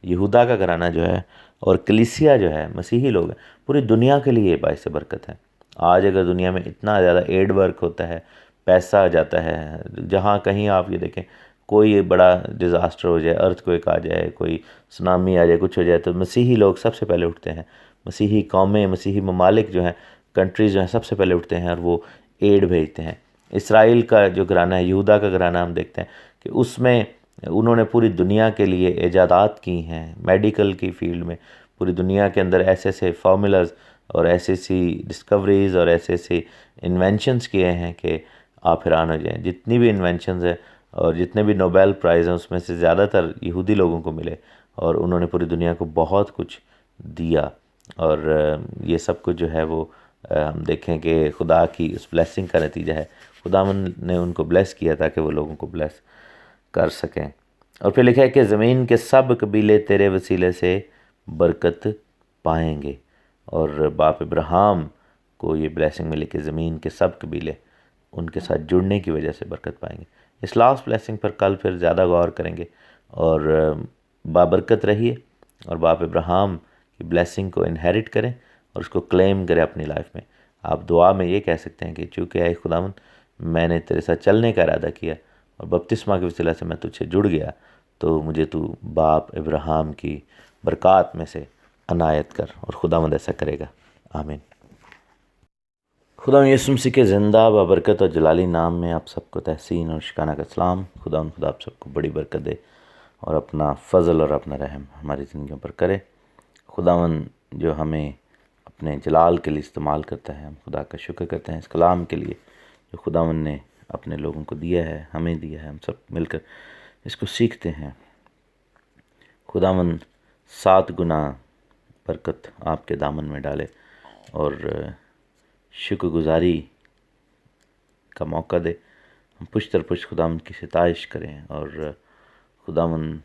A: یہودا کا گھرانہ جو ہے, اور کلیسیا جو ہے, مسیحی لوگ ہیں, پوری دنیا کے لیے باعث برکت ہے. آج اگر دنیا میں اتنا زیادہ ایڈ ورک ہوتا ہے, پیسہ جاتا ہے, جہاں کہیں آپ یہ دیکھیں کوئی بڑا ڈیزاسٹر ہو جائے, ارتھ کوئک آ جائے, کوئی سونامی آ جائے, کچھ ہو جائے, تو مسیحی لوگ سب سے پہلے اٹھتے ہیں. مسیحی قومیں, مسیحی ممالک جو ہیں, کنٹریز جو ہیں, سب سے پہلے اٹھتے ہیں اور وہ ایڈ بھیجتے ہیں. اسرائیل کا جو گھرانہ ہے, یہودا کا گھرانہ, ہم دیکھتے ہیں کہ اس میں انہوں نے پوری دنیا کے لیے ایجادات کی ہیں, میڈیکل کی فیلڈ میں پوری دنیا کے اندر ایسے ایسے فارمولاز اور ایسی ایسی ڈسکوریز اور ایسے ایسے انوینشنز کیے ہیں کہ آپ حیران ہو جائیں. جتنی بھی انوینشنز ہیں اور جتنے بھی نوبیل پرائز ہیں اس میں سے زیادہ تر یہودی لوگوں کو ملے, اور انہوں نے پوری دنیا کو بہت کچھ دیا. اور یہ سب کچھ جو ہے وہ ہم دیکھیں کہ خدا کی اس بلیسنگ کا نتیجہ ہے. خداوند نے ان کو بلیس کیا تاکہ وہ لوگوں کو بلیس کر سکیں. اور پھر لکھا ہے کہ زمین کے سب قبیلے تیرے وسیلے سے برکت پائیں گے. اور باپ ابراہیم کو یہ بلیسنگ ملی کہ زمین کے سب قبیلے ان کے ساتھ جڑنے کی وجہ سے برکت پائیں گے. اس لاسٹ بلیسنگ پر کل پھر زیادہ غور کریں گے, اور بابرکت رہیے اور باپ ابراہیم کی بلیسنگ کو انہیرٹ کریں اور اس کو کلیم کریں اپنی لائف میں. آپ دعا میں یہ کہہ سکتے ہیں کہ چونکہ اے خداوند میں نے تیرے ساتھ چلنے کا ارادہ کیا اور بپتسمہ کے وسیلہ سے میں تجھ سے جڑ گیا, تو مجھے تو باپ ابراہیم کی برکات میں سے عنایت کر, اور خداوند ایسا کرے گا. آمین. خدا یسوع مسیح کے زندہ بابرکت اور جلالی نام میں آپ سب کو تحسین اور شکانہ کا سلام. خدا آپ سب کو بڑی برکت دے اور اپنا فضل اور اپنا رحم ہماری زندگیوں پر کرے۔ خداوند جو ہمیں اپنے جلال کے لیے استعمال کرتا ہے، ہم خدا کا شکر کرتے ہیں اس کلام کے لیے جو خداوند نے اپنے لوگوں کو دیا ہے، ہمیں دیا ہے، ہم سب مل کر اس کو سیکھتے ہیں۔ خداوند 7 گنا برکت آپ کے دامن میں ڈالے اور شکر گزاری کا موقع دے، ہم پشت در پشت خداوند کی ستائش کریں، اور خداوند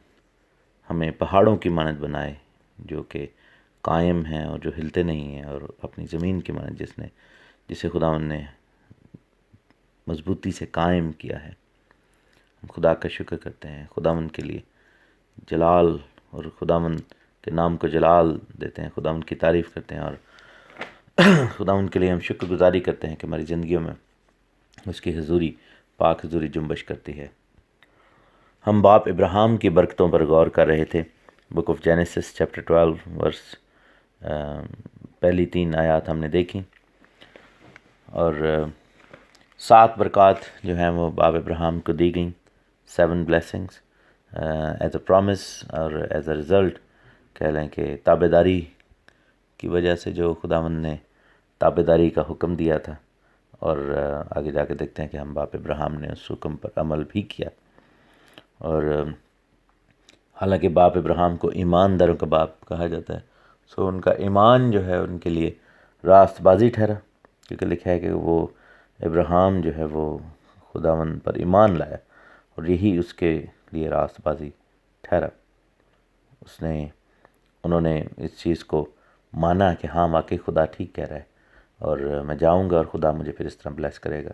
A: ہمیں پہاڑوں کی مانند بنائے جو کہ قائم ہیں اور جو ہلتے نہیں ہیں، اور اپنی زمین کی مانند جسے خداوند نے مضبوطی سے قائم کیا ہے۔ ہم خدا کا شکر کرتے ہیں، خداوند کے لیے جلال اور خداوند کے نام کو جلال دیتے ہیں، خداوند کی تعریف کرتے ہیں، اور خداوند کے لیے ہم شکر گزاری کرتے ہیں کہ ہماری زندگیوں میں اس کی حضوری، پاک حضوری جنبش کرتی ہے۔ ہم باپ ابراہیم کی برکتوں پر غور کر رہے تھے۔ بک آف جینیسس چیپٹر 12 ورس پہلی 3 آیات ہم نے دیکھی، اور 7 برکات جو ہیں وہ باپ ابراہیم کو دی گئیں، 7 blessings ایز اے پرومس، اور ایز اے رزلٹ کہہ لیں کہ تابعداری کی وجہ سے جو خداوند نے تابعداری کا حکم دیا تھا، اور آگے جا کے دیکھتے ہیں کہ ہم باپ ابراہیم نے اس حکم پر عمل بھی کیا، اور حالانکہ باپ ابراہیم کو ایمانداروں کا باپ کہا جاتا ہے، سو ان کا ایمان جو ہے ان کے لیے راست بازی ٹھہرا، کیونکہ لکھا ہے کہ وہ ابراہیم جو ہے وہ خداوند پر ایمان لایا، اور یہی اس کے لیے راست بازی ٹھہرا۔ انہوں نے اس چیز کو مانا کہ ہاں واقعی خدا ٹھیک کہہ رہا ہے، اور میں جاؤں گا اور خدا مجھے پھر اس طرح بلیس کرے گا،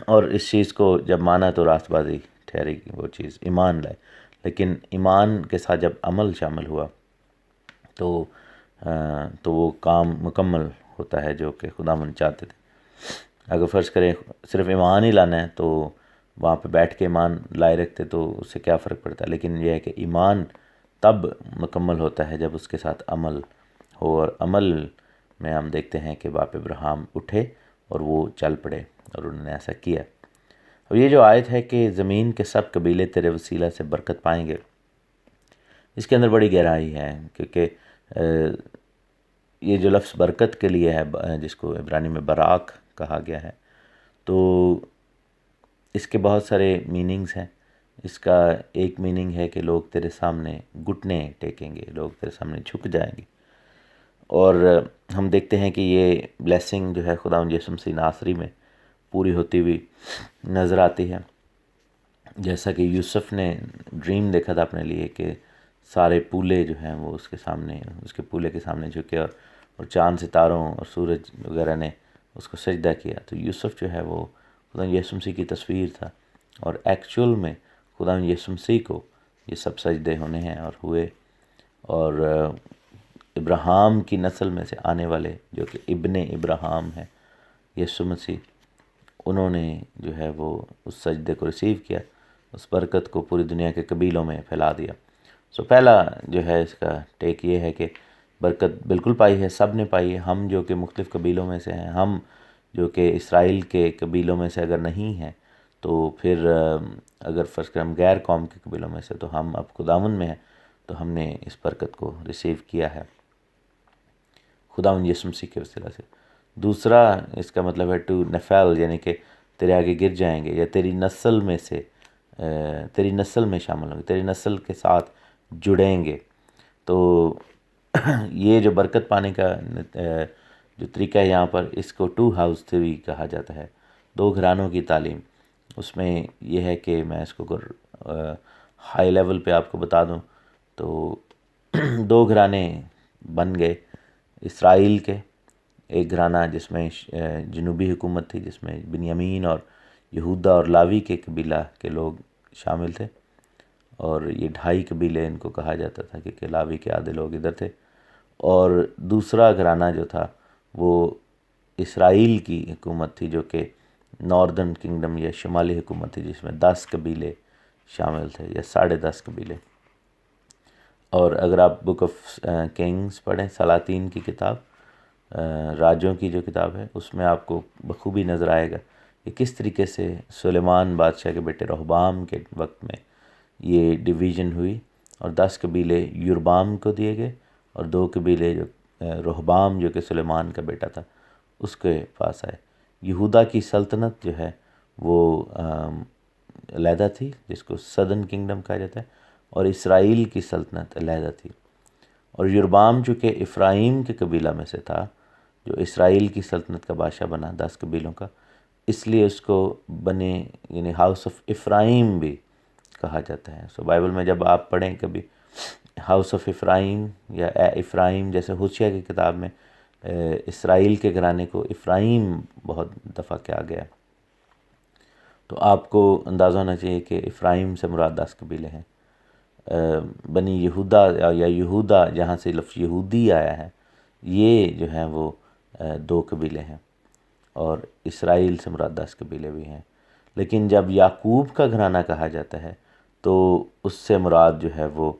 A: اور اس چیز کو جب مانا تو راست بازی ٹھہرے گی، وہ چیز ایمان لائے۔ لیکن ایمان کے ساتھ جب عمل شامل ہوا تو وہ کام مکمل ہوتا ہے جو کہ خداوند چاہتے تھے۔ اگر فرض کریں صرف ایمان ہی لانا ہے تو وہاں پہ بیٹھ کے ایمان لائے رکھتے تو اس سے کیا فرق پڑتا ہے، لیکن یہ ہے کہ ایمان تب مکمل ہوتا ہے جب اس کے ساتھ عمل ہو، اور عمل میں ہم دیکھتے ہیں کہ باپ ابراہیم اٹھے اور وہ چل پڑے، اور انہوں نے ایسا کیا۔ اب یہ جو آیت ہے کہ زمین کے سب قبیلے تیرے وسیلہ سے برکت پائیں گے، اس کے اندر بڑی گہرائی ہے، کیونکہ یہ جو لفظ برکت کے لیے ہے جس کو عبرانی میں براک کہا گیا ہے، تو اس کے بہت سارے میننگز ہیں۔ اس کا ایک میننگ ہے کہ لوگ تیرے سامنے گھٹنے ٹیکیں گے، لوگ تیرے سامنے جھک جائیں گے، اور ہم دیکھتے ہیں کہ یہ بلیسنگ جو ہے خداوند یسوع مسیح ناصری میں پوری ہوتی ہوئی نظر آتی ہے، جیسا کہ یوسف نے ڈریم دیکھا تھا اپنے لیے کہ سارے پولے جو ہیں وہ اس کے پولے کے سامنے جھکے، اور چاند ستاروں اور سورج وغیرہ نے اس کو سجدہ کیا۔ تو یوسف جو ہے وہ خداوند یسوع مسیح کی تصویر تھا، اور ایکچول میں خداوند یسوع مسیح کو یہ سب سجدے ہونے ہیں اور ہوئے، اور ابراہیم کی نسل میں سے آنے والے جو کہ ابن ابراہیم ہے یسوع مسیح، انہوں نے جو ہے وہ اس سجدے کو ریسیو کیا، اس برکت کو پوری دنیا کے قبیلوں میں پھیلا دیا۔ سو پہلا جو ہے اس کا ٹیک یہ ہے کہ برکت بالکل پائی ہے، سب نے پائی ہے۔ ہم جو کہ مختلف قبیلوں میں سے ہیں، ہم جو کہ اسرائیل کے قبیلوں میں سے اگر نہیں ہیں تو پھر اگر فرض کریں ہم غیر قوم کے قبیلوں میں سے، تو ہم اب خداوند میں ہیں، تو ہم نے اس برکت کو ریسیو کیا ہے خداوند یسوع مسیح کے وسیلہ سے۔ دوسرا اس کا مطلب ہے ٹو نفیل، یعنی کہ تیرے آگے گر جائیں گے، یا تیری نسل میں سے تیری نسل میں شامل ہوں گے، تیری نسل کے ساتھ جڑیں گے۔ تو یہ جو برکت پانے کا جو طریقہ ہے یہاں پر، اس کو 2 ہاؤس تھیوری کہا جاتا ہے، 2 گھرانوں کی تعلیم۔ اس میں یہ ہے کہ میں اس کو ہائی لیول پہ آپ کو بتا دوں تو 2 گھرانے بن گئے اسرائیل کے، ایک گھرانہ جس میں جنوبی حکومت تھی، جس میں بنیامین اور یہودا اور لاوی کے قبیلہ کے لوگ شامل تھے، اور یہ 2.5 قبیلے ان کو کہا جاتا تھا کیونکہ لاوی کے آدھے لوگ ادھر تھے، اور دوسرا گھرانہ جو تھا وہ اسرائیل کی حکومت تھی جو کہ ناردرن کنگڈم یا شمالی حکومت تھی، جس میں 10 قبیلے شامل تھے یا 10.5 قبیلے۔ اور اگر آپ بک آف کنگز پڑھیں، سلاطین کی کتاب، راجوں کی جو کتاب ہے، اس میں آپ کو بخوبی نظر آئے گا کہ کس طریقے سے سلیمان بادشاہ کے بیٹے رہبام کے وقت میں یہ ڈویژن ہوئی اور 10 قبیلے یربام کو دیے گئے اور 2 قبیلے جو رہبام جو کہ سلیمان کا بیٹا تھا اس کے پاس آئے۔ یہودا کی سلطنت جو ہے وہ علیحدہ تھی، جس کو سدرن کنگڈم کہا جاتا ہے، اور اسرائیل کی سلطنت علیحدہ تھی۔ اور یربام چونکہ افرایم کے قبیلہ میں سے تھا جو اسرائیل کی سلطنت کا بادشاہ بنا 10 قبیلوں کا، اس لیے اس کو بنے یعنی ہاؤس آف افرایم بھی کہا جاتا ہے۔ سو بائبل میں جب آپ پڑھیں کبھی ہاؤس آف افرایم یا اے افرایم، جیسے ہوشیہ کی کتاب میں اسرائیل کے گھرانے کو افرایم بہت دفعہ کیا گیا، تو آپ کو اندازہ ہونا چاہیے کہ افرایم سے مراد 10 قبیلے ہیں۔ بنی یہودا یا یہودا جہاں سے لفظ یہودی آیا ہے، یہ جو ہیں وہ 2 قبیلے ہیں، اور اسرائیل سے مراد 10 قبیلے بھی ہیں۔ لیکن جب یعقوب کا گھرانہ کہا جاتا ہے تو اس سے مراد جو ہے وہ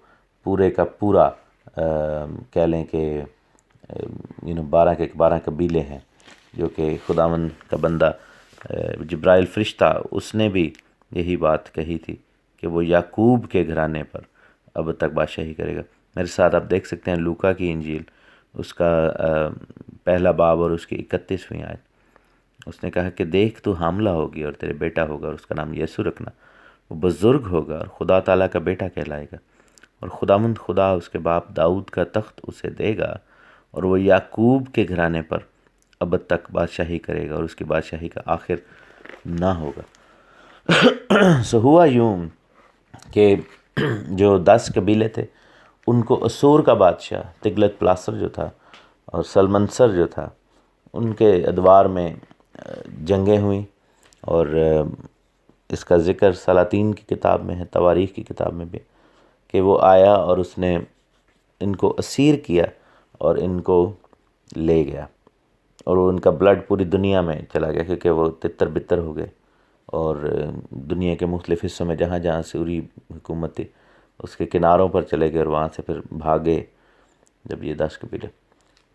A: پورے کا پورا کہہ لیں کہ 12 کے 12 قبیلے ہیں، جو کہ خداوند کا بندہ جبرائیل فرشتہ اس نے بھی یہی بات کہی تھی کہ وہ یعقوب کے گھرانے پر اب تک بادشاہی کرے گا۔ میرے ساتھ آپ دیکھ سکتے ہیں لوکا کی انجیل، اس کا 1 باب اور اس کی 31ویں آیت۔ اس نے کہا کہ دیکھ تو حاملہ ہوگی اور تیرے بیٹا ہوگا اور اس کا نام یسوع رکھنا، وہ بزرگ ہوگا اور خدا تعالیٰ کا بیٹا کہلائے گا، اور خداوند خدا اس کے باپ داؤد کا تخت اسے دے گا، اور وہ یعقوب کے گھرانے پر اب تک بادشاہی کرے گا اور اس کی بادشاہی کا آخر نہ ہوگا۔ سو ہوا یوں کہ جو 10 قبیلے تھے ان کو اسور کا بادشاہ تغلت پلاسر جو تھا اور سلمنسر جو تھا، ان کے ادوار میں جنگیں ہوئیں، اور اس کا ذکر سلاطین کی کتاب میں ہے، تواریخ کی کتاب میں بھی، کہ وہ آیا اور اس نے ان کو اسیر کیا اور ان کو لے گیا، اور ان کا بلڈ پوری دنیا میں چلا گیا کیونکہ وہ تتر بتر ہو گئے، اور دنیا کے مختلف حصوں میں جہاں جہاں سوری حکومت تھی اس کے کناروں پر چلے گئے، اور وہاں سے پھر بھاگے جب یہ 10 قبیلے۔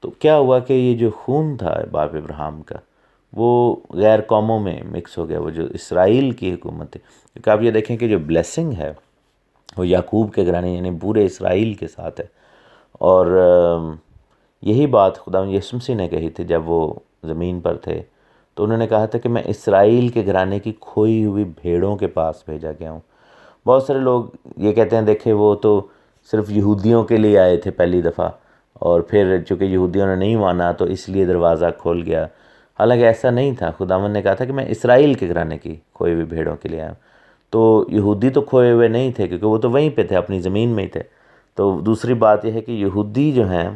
A: تو کیا ہوا کہ یہ جو خون تھا باپ ابراہیم کا وہ غیر قوموں میں مکس ہو گیا، وہ جو اسرائیل کی حکومت تھی، کیونکہ آپ یہ دیکھیں کہ جو بلیسنگ ہے وہ یعقوب کے گھرانے یعنی پورے اسرائیل کے ساتھ ہے، اور یہی بات خدا یسوع مسیح نے کہی تھی جب وہ زمین پر تھے، تو انہوں نے کہا تھا کہ میں اسرائیل کے گھرانے کی کھوئی ہوئی بھیڑوں کے پاس بھیجا گیا ہوں۔ بہت سارے لوگ یہ کہتے ہیں دیکھے وہ تو صرف یہودیوں کے لیے آئے تھے پہلی دفعہ، اور پھر چونکہ یہودیوں نے نہیں مانا تو اس لیے دروازہ کھول گیا، حالانکہ ایسا نہیں تھا۔ خداوند نے کہا تھا کہ میں اسرائیل کے گھرانے کی کھوئی ہوئی بھیڑوں کے لیے آیا ہوں۔ تو یہودی تو کھوئے ہوئے نہیں تھے کیونکہ وہ تو وہیں پہ تھے، اپنی زمین میں ہی تھے۔ تو دوسری بات یہ ہے کہ یہودی جو ہیں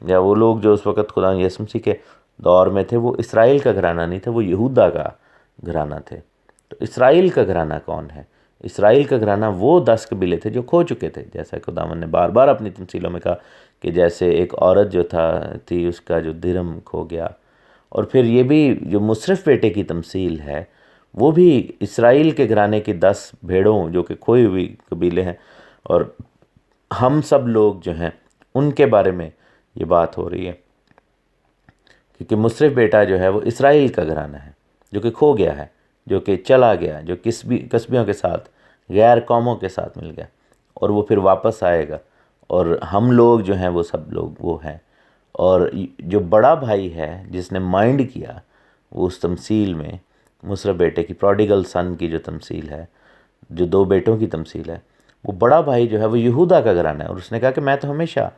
A: یا وہ لوگ جو اس وقت خدا یسوع مسیح کے دور میں تھے وہ اسرائیل کا گھرانہ نہیں تھا، وہ یہودا کا گھرانہ تھے۔ تو اسرائیل کا گھرانہ کون ہے؟ اسرائیل کا گھرانہ وہ 10 قبیلے تھے جو کھو چکے تھے، جیسا خداوند نے بار بار اپنی تمثیلوں میں کہا کہ جیسے ایک عورت جو تھی اس کا جو درہم کھو گیا، اور پھر یہ بھی جو مصرف بیٹے کی تمثیل ہے وہ بھی اسرائیل کے گھرانے کی 10 بھیڑوں جو کہ کھوئی ہوئی قبیلے ہیں، اور ہم سب لوگ جو ہیں ان کے بارے میں یہ بات ہو رہی ہے، کیونکہ مصرف بیٹا جو ہے وہ اسرائیل کا گھرانہ ہے جو کہ کھو گیا ہے، جو کہ چلا گیا، جو کسبیوں کے ساتھ غیر قوموں کے ساتھ مل گیا، اور وہ پھر واپس آئے گا، اور ہم لوگ جو ہیں وہ سب لوگ وہ ہیں۔ اور جو بڑا بھائی ہے جس نے مائنڈ کیا وہ اس تمثیل میں مصرف بیٹے کی پروڈیگل سن کی جو تمثیل ہے، جو 2 بیٹوں کی تمثیل ہے، وہ بڑا بھائی جو ہے وہ یہودا کا گھرانہ ہے، اور اس نے کہا کہ میں تو ہمیشہ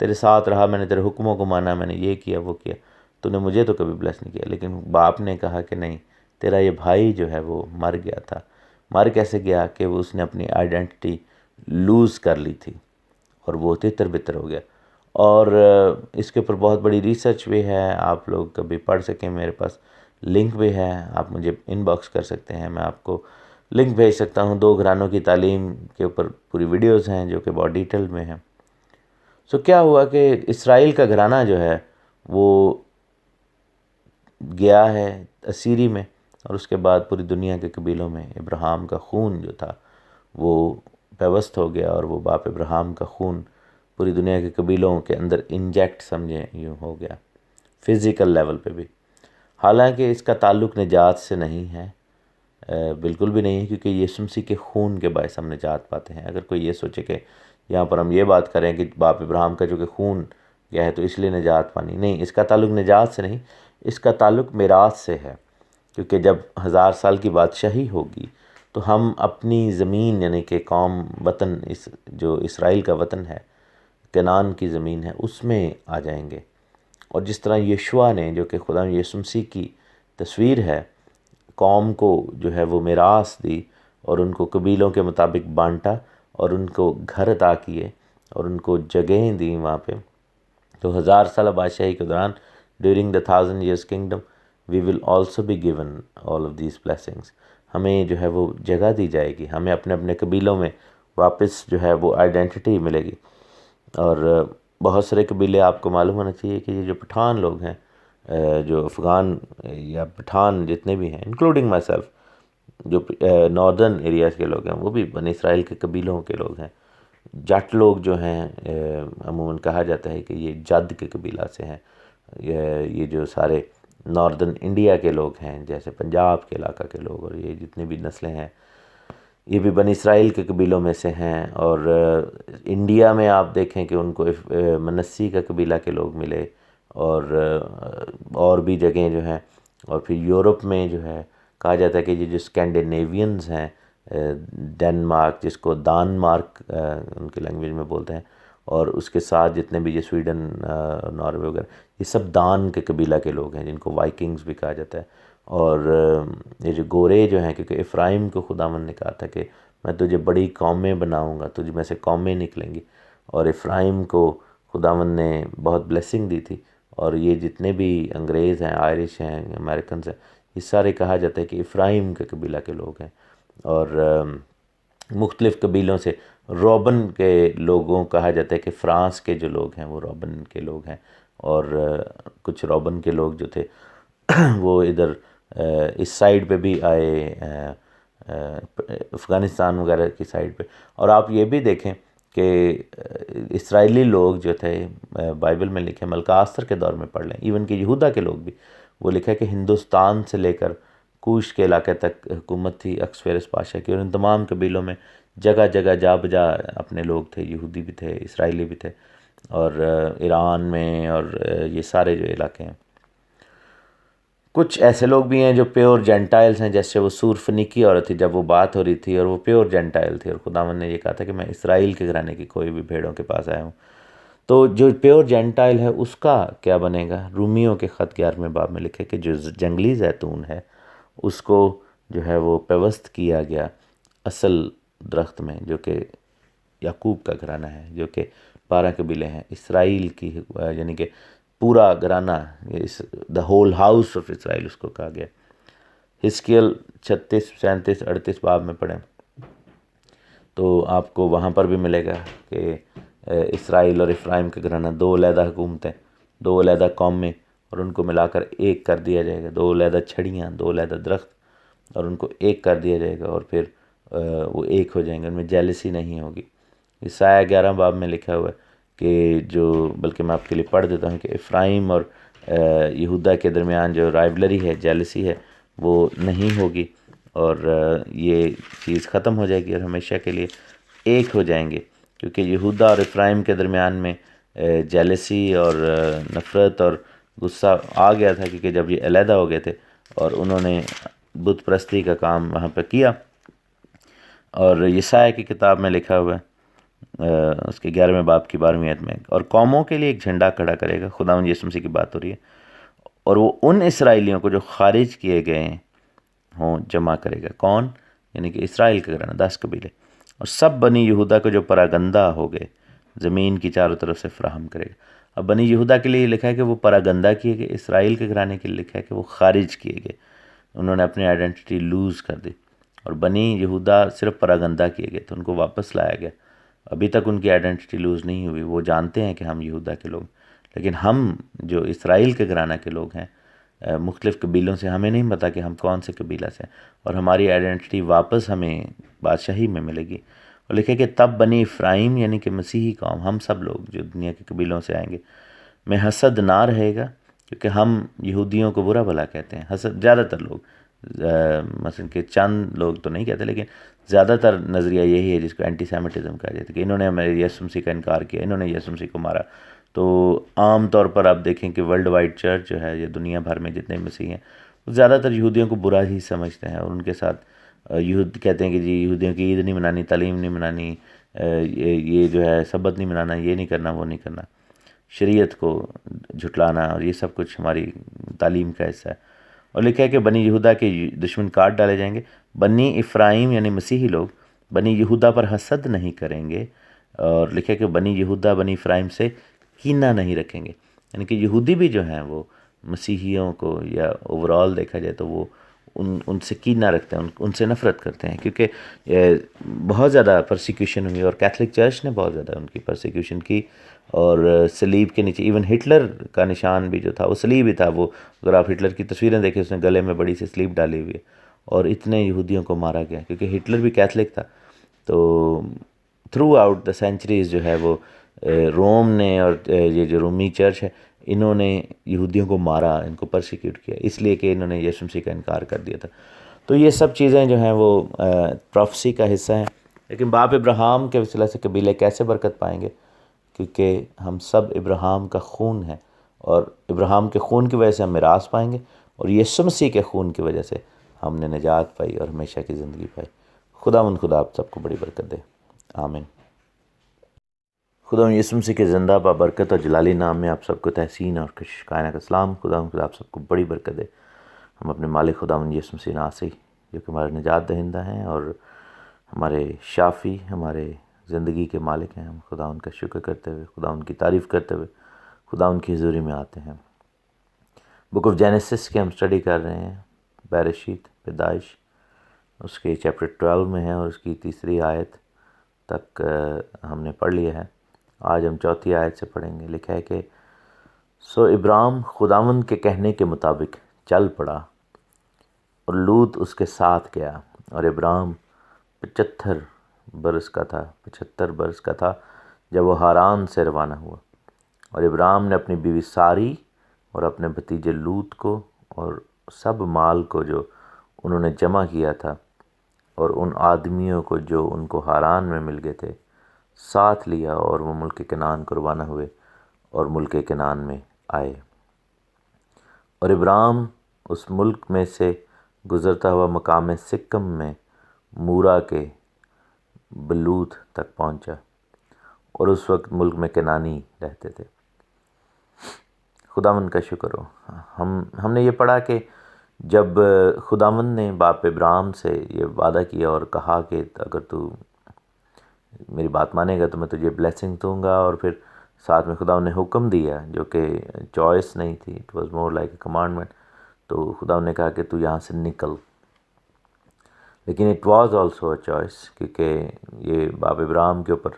A: تیرے ساتھ رہا، میں نے تیرے حکموں کو مانا، میں نے یہ کیا وہ کیا، تو نے مجھے تو کبھی بلیس نہیں کیا۔ لیکن باپ نے کہا کہ نہیں، تیرا یہ بھائی جو ہے وہ مر گیا تھا۔ مر کیسے گیا؟ کہ وہ اس نے اپنی آئیڈینٹی لوز کر لی تھی اور وہ تتر بتر ہو گیا۔ اور اس کے اوپر بہت بڑی ریسرچ بھی ہے، آپ لوگ کبھی پڑھ سکیں، میرے پاس لنک بھی ہے، آپ مجھے ان باکس کر سکتے ہیں، میں آپ کو لنک بھیج سکتا ہوں۔ 2 گھرانوں کی تعلیم کے اوپر پوری ویڈیوز ہیں جو کہ بہت ڈیٹیل میں ہیں۔ سو کیا ہوا کہ اسرائیل کا گھرانہ جو ہے وہ گیا ہے اسیری میں، اور اس کے بعد پوری دنیا کے قبیلوں میں ابراہیم کا خون جو تھا وہ پیوست ہو گیا، اور وہ باپ ابراہیم کا خون پوری دنیا کے قبیلوں کے اندر انجیکٹ سمجھیں یوں ہو گیا، فزیکل لیول پہ بھی۔ حالانکہ اس کا تعلق نجات سے نہیں ہے، بالکل بھی نہیں ہے، کیونکہ یسوع مسیح کے خون کے باعث ہم نجات پاتے ہیں۔ اگر کوئی یہ سوچے کہ یہاں پر ہم یہ بات کریں کہ باپ ابراہیم کا جو کہ خون گیا ہے تو اس لیے نجات پانی، نہیں، اس کا تعلق نجات سے نہیں، اس کا تعلق میراث سے ہے، کیونکہ جب 1000 سال کی بادشاہی ہوگی تو ہم اپنی زمین یعنی کہ قوم وطن جو اسرائیل کا وطن ہے، کنعان کی زمین ہے، اس میں آ جائیں گے۔ اور جس طرح یشوع نے جو کہ خدا یسوع مسیح کی تصویر ہے، قوم کو جو ہے وہ میراث دی اور ان کو قبیلوں کے مطابق بانٹا اور ان کو گھر عطا کیے اور ان کو جگہیں دیں وہاں پہ، تو 1000 سالہ بادشاہی کے دوران during the 1000 years kingdom we will also be given all of these blessings۔ ہمیں جو ہے وہ جگہ دی جائے گی، ہمیں اپنے اپنے قبیلوں میں واپس جو ہے وہ آئیڈینٹی ملے گی۔ اور بہت سارے قبیلے آپ کو معلوم ہونا چاہیے کہ یہ جو پٹھان لوگ ہیں، جو افغان یا پٹھان جتنے بھی ہیں انکلوڈنگ مائی سیلف، جو ناردرن ایریاز کے لوگ ہیں وہ بھی بنی اسرائیل کے قبیلوں کے لوگ ہیں۔ جٹ لوگ جو ہیں عموماً کہا جاتا ہے کہ یہ جد کے قبیلہ سے ہیں۔ یہ جو سارے ناردرن انڈیا کے لوگ ہیں، جیسے پنجاب کے علاقہ کے لوگ، اور یہ جتنی بھی نسلیں ہیں یہ بھی بنی اسرائیل کے قبیلوں میں سے ہیں۔ اور انڈیا میں آپ دیکھیں کہ ان کو منسی کا قبیلہ کے لوگ ملے، اور بھی جگہیں جو ہیں، اور پھر یورپ میں جو ہے کہا جاتا ہے کہ یہ جو اسکینڈینیوینز ہیں، ڈنمارک جس کو دان مارک ان کی لینگویج میں بولتے ہیں، اور اس کے ساتھ جتنے بھی یہ سویڈن، ناروے وغیرہ، یہ سب دان کے قبیلہ کے لوگ ہیں جن کو وائکنگز بھی کہا جاتا ہے۔ اور یہ جو گورے جو ہیں، کیونکہ افرایم کو خداوند نے کہا تھا کہ میں تجھے بڑی قومیں بناؤں گا، تجھ میں سے قومیں نکلیں گی، اور افرایم کو خداوند نے بہت بلیسنگ دی تھی۔ اور یہ جتنے بھی انگریز ہیں، آئرش ہیں، امریکنز ہیں، یہ سارے کہا جاتا ہے کہ افرایم کے قبیلہ کے لوگ ہیں۔ اور مختلف قبیلوں سے روبن کے لوگوں کہا جاتا ہے کہ فرانس کے جو لوگ ہیں وہ روبن کے لوگ ہیں، اور کچھ روبن کے لوگ جو تھے وہ ادھر اس سائیڈ پہ بھی آئے، افغانستان وغیرہ کی سائیڈ پہ۔ اور آپ یہ بھی دیکھیں کہ اسرائیلی لوگ جو تھے، بائبل میں لکھے، ملکہ آستر کے دور میں پڑھ لیں، ایون کہ یہودا کے لوگ بھی، وہ لکھا ہے کہ ہندوستان سے لے کر کوش کے علاقے تک حکومت تھی اکسفیرس پاشا کی، اور ان تمام قبیلوں میں جگہ جگہ جا بجا اپنے لوگ تھے، یہودی بھی تھے، اسرائیلی بھی تھے، اور ایران میں، اور یہ سارے جو علاقے ہیں۔ کچھ ایسے لوگ بھی ہیں جو پیور جینٹائلز ہیں، جیسے وہ سور فنیکی عورت تھی، جب وہ بات ہو رہی تھی اور وہ پیور جینٹائل تھی، اور خداوند نے یہ کہا تھا کہ میں اسرائیل کے گھرانے کی کوئی بھی بھیڑوں کے پاس آیا ہوں۔ تو جو پیور جینٹائل ہے اس کا کیا بنے گا؟ رومیوں کے خط 11ویں باب میں لکھے کہ جو جنگلی زیتون ہے اس کو جو ہے وہ پیوست کیا گیا اصل درخت میں، جو کہ یعقوب کا گھرانہ ہے، جو کہ 12 قبیلے ہیں، اسرائیل کی، یعنی کہ پورا گھرانہ، the whole house of Israel اس کو کہا گیا۔ حزقیل 36، 37، 38 باب میں پڑھیں تو آپ کو وہاں پر بھی ملے گا کہ اسرائیل اور افرایم کا گھرانہ، 2 علیحدہ حکومتیں، 2 علیحدہ قومیں، اور ان کو ملا کر ایک کر دیا جائے گا، 2 علیحدہ چھڑیاں، 2 علیحدہ درخت، اور ان کو ایک کر دیا جائے گا، اور پھر وہ ایک ہو جائیں گے، ان میں جیلسی نہیں ہوگی۔ عیسائیہ 11 باب میں لکھا ہوا ہے کہ جو، بلکہ میں آپ کے لیے پڑھ دیتا ہوں کہ افرایم اور یہودا کے درمیان جو رائیولری ہے، جیلسی ہے، وہ نہیں ہوگی، اور یہ چیز ختم ہو جائے گی، اور ہمیشہ کے لیے ایک ہو جائیں گے، کیونکہ یہودا اور افرایم کے درمیان میں جیلسی اور نفرت اور غصہ آ گیا تھا، کیونکہ جب یہ علیحدہ ہو گئے تھے اور انہوں نے بت پرستی کا کام وہاں پہ کیا۔ اور یسایہ کی کتاب میں لکھا ہوا ہے، اس کے 11ویں باب کی 12ویں آیت میں، اور قوموں کے لیے ایک جھنڈا کھڑا کرے گا، خداوند یسوع مسیح کی بات ہو رہی ہے، اور وہ ان اسرائیلیوں کو جو خارج کیے گئے ہوں جمع کرے گا۔ کون؟ یعنی کہ اسرائیل کا گھرانہ، 10 قبیلے، اور سب بنی یہودا کو جو پراگندہ ہو گئے زمین کی چاروں طرف سے فراہم کرے گا۔ اب بنی یہودا کے لیے لکھا ہے کہ وہ پراگندہ کیے گئے، اسرائیل کے گھرانے کے لیے لکھا ہے کہ وہ خارج کیے گئے، انہوں نے اپنی آئیڈینٹی لوز کر دی، اور بنی یہودا صرف پراگندہ کیے گئے تو ان کو واپس لایا گیا۔ ابھی تک ان کی آئیڈینٹی لوز نہیں ہوئی، وہ جانتے ہیں کہ ہم یہودا کے لوگ، لیکن ہم جو اسرائیل کے گھرانہ کے لوگ ہیں، مختلف قبیلوں سے، ہمیں نہیں پتہ کہ ہم کون سے قبیلہ سے ہیں، اور ہماری آئیڈینٹی واپس ہمیں بادشاہی میں ملے گی۔ اور لکھے کہ تب بنی افرایم یعنی کہ مسیحی قوم، ہم سب لوگ جو دنیا کے قبیلوں سے آئیں گے، میں حسد نہ رہے گا، کیونکہ ہم یہودیوں کو برا بھلا کہتے ہیں، حسد زیادہ تر لوگ مثلا کہ چند لوگ تو نہیں کہتے لیکن زیادہ تر نظریہ یہی ہے جس کو اینٹی سیمیٹزم کہا جاتا ہے کہ انہوں نے ہمارے یسوع مسیح کا انکار کیا، انہوں نے یسوع مسیح کو مارا. تو عام طور پر آپ دیکھیں کہ ورلڈ وائڈ چرچ جو ہے، یہ دنیا بھر میں جتنے مسیح ہیں وہ زیادہ تر یہودیوں کو برا ہی سمجھتے ہیں، اور ان کے ساتھ یہود کہتے ہیں کہ جی یہودیوں کی عید نہیں منانی، تعلیم نہیں منانی، یہ جو ہے سبت نہیں منانا، یہ نہیں کرنا، وہ نہیں کرنا، شریعت کو جھٹلانا، اور یہ سب کچھ ہماری تعلیم کا حصہ ہے. اور لکھا ہے کہ بنی یہودا کے دشمن کاٹ ڈالے جائیں گے، بنی افرائیم یعنی مسیحی لوگ بنی یہودا پر حسد نہیں کریں گے، اور لکھا ہے کہ بنی یہودا بنی افرائیم سے کینہ نہیں رکھیں گے. یعنی کہ یہودی بھی جو ہیں وہ مسیحیوں کو، یا اوورال دیکھا جائے تو وہ ان سے کینہ رکھتے ہیں، ان سے نفرت کرتے ہیں، کیونکہ بہت زیادہ پرسیکیوشن ہوئی، اور کیتھولک چرچ نے بہت زیادہ ان کی پرسیکیوشن کی. اور صلیب کے نیچے ایون ہٹلر کا نشان بھی جو تھا وہ صلیب ہی تھا. وہ اگر آپ ہٹلر کی تصویریں دیکھیں اس نے گلے میں بڑی سی صلیب ڈالی ہوئی ہے، اور اتنے یہودیوں کو مارا گیا کیونکہ ہٹلر بھی کیتھولک تھا. تو تھرو آؤٹ دا سینچریز جو ہے وہ روم نے اور یہ جو رومی چرچ ہے انہوں نے یہودیوں کو مارا، ان کو پرسیکیوٹ کیا، اس لیے کہ انہوں نے یسوع مسیح کا انکار کر دیا تھا. تو یہ سب چیزیں جو ہیں وہ پروفیسی کا حصہ ہیں. لیکن باپ ابراہیم کے وسیلہ سے قبیلے کیسے برکت پائیں گے؟ کیونکہ ہم سب ابراہیم کا خون ہیں، اور ابراہیم کے خون کی وجہ سے ہم میراث پائیں گے، اور یسوع مسیح کے خون کی وجہ سے ہم نے نجات پائی اور ہمیشہ کی زندگی پائی. خدا آپ سب کو بڑی برکت دے. آمین. خدا یسوع مسیح کے زندہ بابرکت اور جلالی نام میں آپ سب کو تحسین اور شکایہ کا سلام. خدا آپ سب کو بڑی برکت دے. ہم اپنے مالک خدا یسوع مسیح ناصری جو کہ ہمارے نجات دہندہ ہیں اور ہمارے شافی، ہمارے زندگی کے مالک ہیں، ہم خدا ان کا شکر کرتے ہوئے، خدا ان کی تعریف کرتے ہوئے خدا ان کی حضوری میں آتے ہیں. بک آف جینیسس کی ہم اسٹڈی کر رہے ہیں، بیرشیت، پیدائش، اس کے چیپٹر 12 میں ہے، اور اس کی 3 آیت تک ہم نے پڑھ لیا ہے. آج ہم 4 آیت سے پڑھیں گے. لکھا ہے کہ سو ابرام خداوند کے کہنے کے مطابق چل پڑا، اور لوط اس کے ساتھ گیا، اور ابرام 75 برس کا تھا جب وہ ہاران سے روانہ ہوا. اور ابرام نے اپنی بیوی ساری اور اپنے بھتیجے لوط کو اور سب مال کو جو انہوں نے جمع کیا تھا، اور ان آدمیوں کو جو ان کو ہاران میں مل گئے تھے ساتھ لیا، اور وہ ملک کنعان کو روانہ ہوئے اور ملک کنعان میں آئے. اور ابرام اس ملک میں سے گزرتا ہوا مقام سکم میں مورا کے بلوت تک پہنچا، اور اس وقت ملک میں کنعانی رہتے تھے. خداوند کا شکر ہو. ہم نے یہ پڑھا کہ جب خداوند نے باپ ابراہیم سے یہ وعدہ کیا اور کہا کہ اگر تو میری بات مانے گا تو میں تجھے بلیسنگ دوں گا، اور پھر ساتھ میں خداوند نے حکم دیا جو کہ چوائس نہیں تھی، it was more like a commandment. تو خداوند نے کہا کہ تو یہاں سے نکل، لیکن it was also a choice, کیونکہ یہ باپ ابراہیم کے اوپر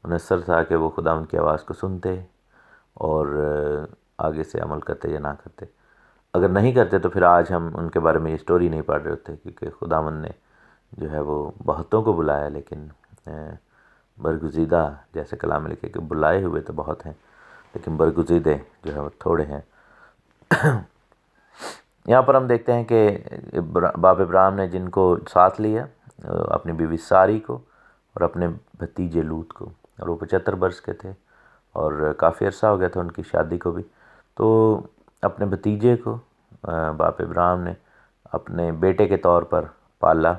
A: منحصر تھا کہ وہ خداوند کی آواز کو سنتے اور آگے سے عمل کرتے یا نہ کرتے. اگر نہیں کرتے تو پھر آج ہم ان کے بارے میں یہ سٹوری نہیں پڑھ رہے ہوتے، کیونکہ خداوند نے جو ہے وہ بہتوں کو بلایا، لیکن برگزیدہ جیسے کلام میں لکھے کہ بلائے ہوئے تو بہت ہیں لیکن برگزیدے جو ہے وہ تھوڑے ہیں. یہاں پر ہم دیکھتے ہیں کہ باپ ابراہیم نے جن کو ساتھ لیا، اپنی بیوی ساری کو اور اپنے بھتیجے لوط کو، اور وہ 75 برس کے تھے اور کافی عرصہ ہو گیا تھا ان کی شادی کو بھی. تو اپنے بھتیجے کو باپ ابراہیم نے اپنے بیٹے کے طور پر پالا،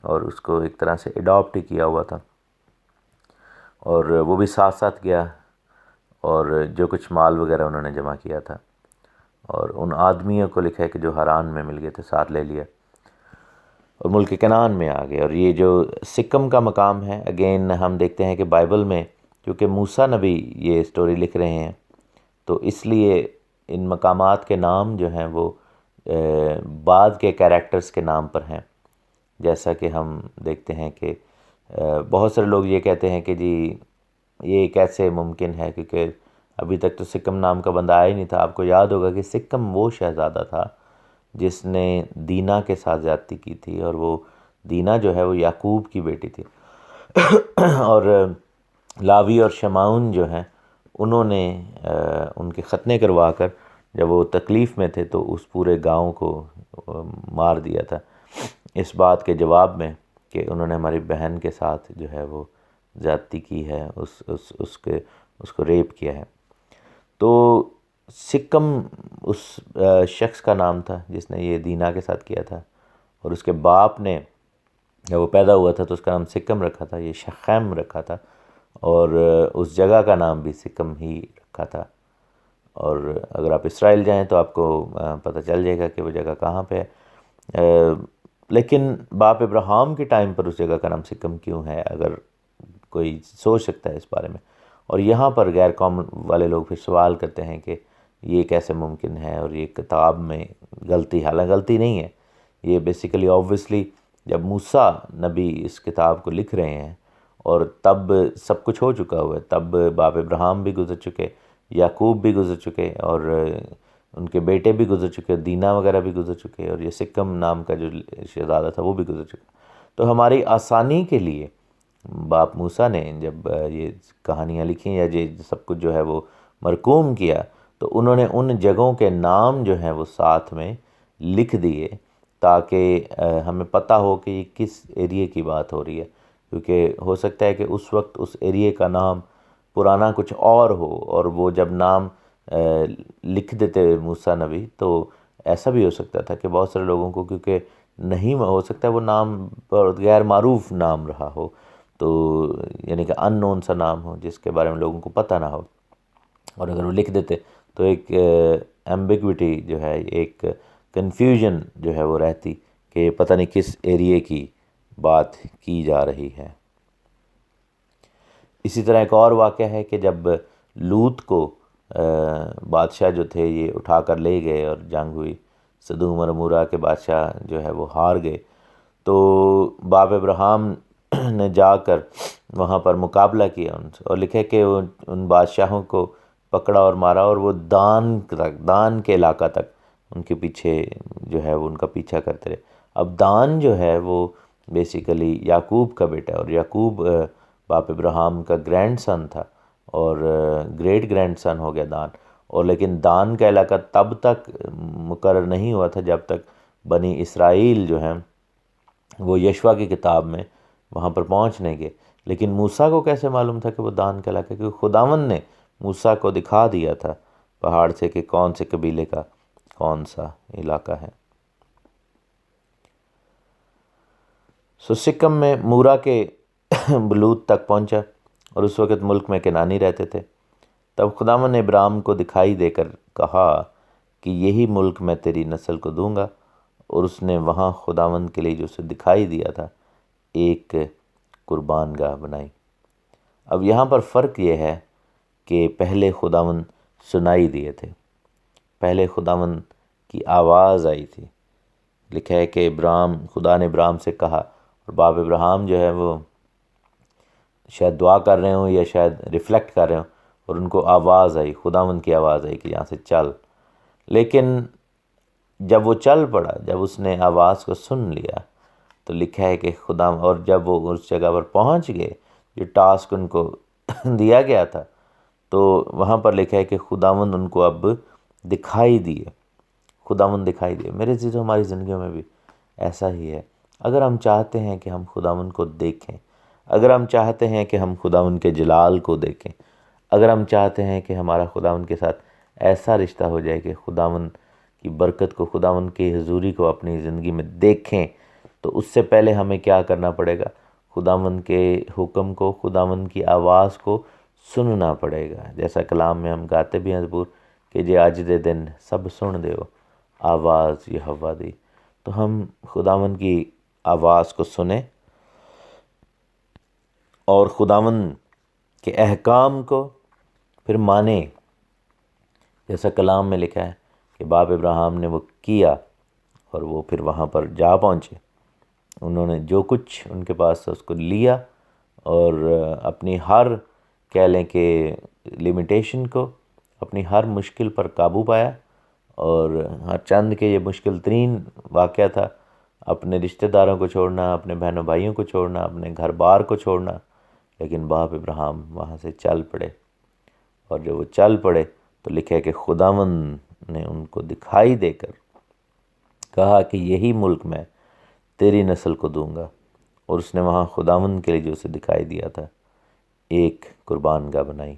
A: اور اس کو ایک طرح سے اڈاپٹ ہی کیا ہوا تھا، اور وہ بھی ساتھ ساتھ گیا، اور جو کچھ مال وغیرہ انہوں نے جمع کیا تھا، اور ان آدمیوں کو لکھا ہے کہ جو ہاران میں مل گئے تھے ساتھ لے لیا اور ملک کنعان میں آ گئے. اور یہ جو سکم کا مقام ہے، اگین ہم دیکھتے ہیں کہ بائبل میں کیونکہ موسیٰ نبی یہ سٹوری لکھ رہے ہیں تو اس لیے ان مقامات کے نام جو ہیں وہ بعد کے کیریکٹرز کے نام پر ہیں. جیسا کہ ہم دیکھتے ہیں کہ بہت سارے لوگ یہ کہتے ہیں کہ جی یہ کیسے ممکن ہے، کیونکہ ابھی تک تو سکم نام کا بندہ آیا ہی نہیں تھا. آپ کو یاد ہوگا کہ سکم وہ شہزادہ تھا جس نے دینا کے ساتھ زیادتی کی تھی، اور وہ دینا جو ہے وہ یعقوب کی بیٹی تھی. اور لاوی اور شمعون جو ہیں انہوں نے ان کے ختنے کروا کر جب وہ تکلیف میں تھے تو اس پورے گاؤں کو مار دیا تھا اس بات کے جواب میں کہ انہوں نے ہماری بہن کے ساتھ جو ہے وہ زیادتی کی ہے، اس کو ریپ کیا ہے۔ تو سکم اس شخص کا نام تھا جس نے یہ دینا کے ساتھ کیا تھا، اور اس کے باپ نے جب وہ پیدا ہوا تھا تو اس کا نام سکم رکھا تھا، یہ شخیم رکھا تھا، اور اس جگہ کا نام بھی سکم ہی رکھا تھا۔ اور اگر آپ اسرائیل جائیں تو آپ کو پتہ چل جائے گا کہ وہ جگہ کہاں پہ ہے۔ لیکن باپ ابراہیم کے ٹائم پر اس جگہ کا نام سکم کیوں ہے، اگر کوئی سوچ سکتا ہے اس بارے میں۔ اور یہاں پر غیر قوم والے لوگ پھر سوال کرتے ہیں کہ یہ کیسے ممکن ہے، اور یہ کتاب میں غلطی، حالانکہ غلطی نہیں ہے، یہ بیسیکلی آبویسلی جب موسیٰ نبی اس کتاب کو لکھ رہے ہیں اور تب سب کچھ ہو چکا ہوا ہے، تب باپ ابراہیم بھی گزر چکے، یعقوب بھی گزر چکے، اور ان کے بیٹے بھی گزر چکے، دینا وغیرہ بھی گزر چکے، اور یہ سکم نام کا جو شہزادہ تھا وہ بھی گزر چکا۔ تو ہماری آسانی کے لیے باپ موسیٰ نے جب یہ کہانیاں لکھیں یا یہ سب کچھ جو ہے وہ مرقوم کیا، تو انہوں نے ان جگہوں کے نام جو ہیں وہ ساتھ میں لکھ دیے تاکہ ہمیں پتہ ہو کہ یہ کس ایریے کی بات ہو رہی ہے، کیونکہ ہو سکتا ہے کہ اس وقت اس ایریے کا نام پرانا کچھ اور ہو، اور وہ جب نام لکھ دیتے موسیٰ نبی تو ایسا بھی ہو سکتا تھا کہ بہت سارے لوگوں کو، کیونکہ نہیں ہو سکتا ہے وہ نام غیر معروف نام رہا ہو، تو یعنی کہ ان نون سا نام ہو جس کے بارے میں لوگوں کو پتہ نہ ہو، اور اگر وہ لکھ دیتے تو ایک ایمبیگوٹی جو ہے، ایک کنفیوژن جو ہے وہ رہتی کہ پتہ نہیں کس ایریے کی بات کی جا رہی ہے۔ اسی طرح ایک اور واقعہ ہے کہ جب لوط کو بادشاہ جو تھے یہ اٹھا کر لے گئے اور جنگ ہوئی، سدوم اور عمورہ کے بادشاہ جو ہے وہ ہار گئے، تو باپ ابراہیم نے جا کر وہاں پر مقابلہ کیا ان سے، اور لکھے کہ ان بادشاہوں کو پکڑا اور مارا، اور وہ دان کے علاقہ تک ان کے پیچھے جو ہے وہ ان کا پیچھا کرتے رہے۔ اب دان جو ہے وہ بیسیکلی یعقوب کا بیٹا ہے، اور یعقوب باپ ابراہیم کا گرینڈ سن تھا، اور گریٹ گرینڈ سن ہو گیا دان، اور لیکن دان کا علاقہ تب تک مقرر نہیں ہوا تھا جب تک بنی اسرائیل جو ہیں وہ یشوع کی کتاب میں وہاں پر پہنچ نہیں گئے۔ لیکن موسیٰ کو کیسے معلوم تھا کہ وہ دان کا علاقہ ہے؟ کیونکہ خداوند نے موسیٰ کو دکھا دیا تھا پہاڑ سے کہ کون سے قبیلے کا کون سا علاقہ ہے۔ سکم میں مورا کے بلوت تک پہنچا، اور اس وقت ملک میں کنانی رہتے تھے۔ تب خداوند نے ابراہیم کو دکھائی دے کر کہا کہ یہی ملک میں تیری نسل کو دوں گا، اور اس نے وہاں خداوند کے لیے جو اسے دکھائی دیا تھا ایک قربان گاہ بنائی۔ اب یہاں پر فرق یہ ہے کہ پہلے خداوند سنائی دیے تھے، پہلے خداوند کی آواز آئی تھی۔ لکھا ہے کہ خدا نے ابراہیم سے کہا، اور باپ ابراہیم جو ہے وہ شاید دعا کر رہے ہوں یا شاید ریفلیکٹ کر رہے ہوں، اور ان کو آواز آئی، خداوند کی آواز آئی کہ یہاں سے چل۔ لیکن جب وہ چل پڑا، جب اس نے آواز کو سن لیا، تو لکھا ہے کہ اور جب وہ اس جگہ پر پہنچ گئے جو ٹاسک ان کو دیا گیا تھا، تو وہاں پر لکھا ہے کہ خداوند ان کو اب دکھائی دیے، خداوند دکھائی دیے۔ میرے عزیزو، ہماری زندگیوں میں بھی ایسا ہی ہے۔ اگر ہم چاہتے ہیں کہ ہم خداوند کو دیکھیں، اگر ہم چاہتے ہیں کہ ہم خداوند کے جلال کو دیکھیں، اگر ہم چاہتے ہیں کہ ہمارا خداوند کے ساتھ ایسا رشتہ ہو جائے کہ خداوند کی برکت کو، خداوند کی حضوری کو اپنی زندگی میں دیکھیں، تو اس سے پہلے ہمیں کیا کرنا پڑے گا؟ خداوند کے حکم کو، خداوند کی آواز کو سننا پڑے گا۔ جیسا کلام میں ہم گاتے بھی ہیں زبور کہ جے اج دے دن سب سن دیو آواز یہوہ دی۔ تو ہم خداوند کی آواز کو سنیں اور خداوند کے احکام کو پھر مانیں، جیسا کلام میں لکھا ہے کہ باپ ابراہیم نے وہ کیا، اور وہ پھر وہاں پر جا پہنچے۔ انہوں نے جو کچھ ان کے پاس تھا اس کو لیا، اور اپنی ہر کہہ لیں کہ لیمیٹیشن کو، اپنی ہر مشکل پر قابو پایا، اور ہر چند کے یہ مشکل ترین واقعہ تھا اپنے رشتہ داروں کو چھوڑنا، اپنے بہنوں بھائیوں کو چھوڑنا، اپنے گھر بار کو چھوڑنا، لیکن باپ ابراہیم وہاں سے چل پڑے، اور جب وہ چل پڑے تو لکھا ہے کہ خداوند نے ان کو دکھائی دے کر کہا کہ یہی ملک میں تیری نسل کو دوں گا، اور اس نے وہاں خداوند کے لیے جو اسے دکھائی دیا تھا ایک قربان گاہ بنائی،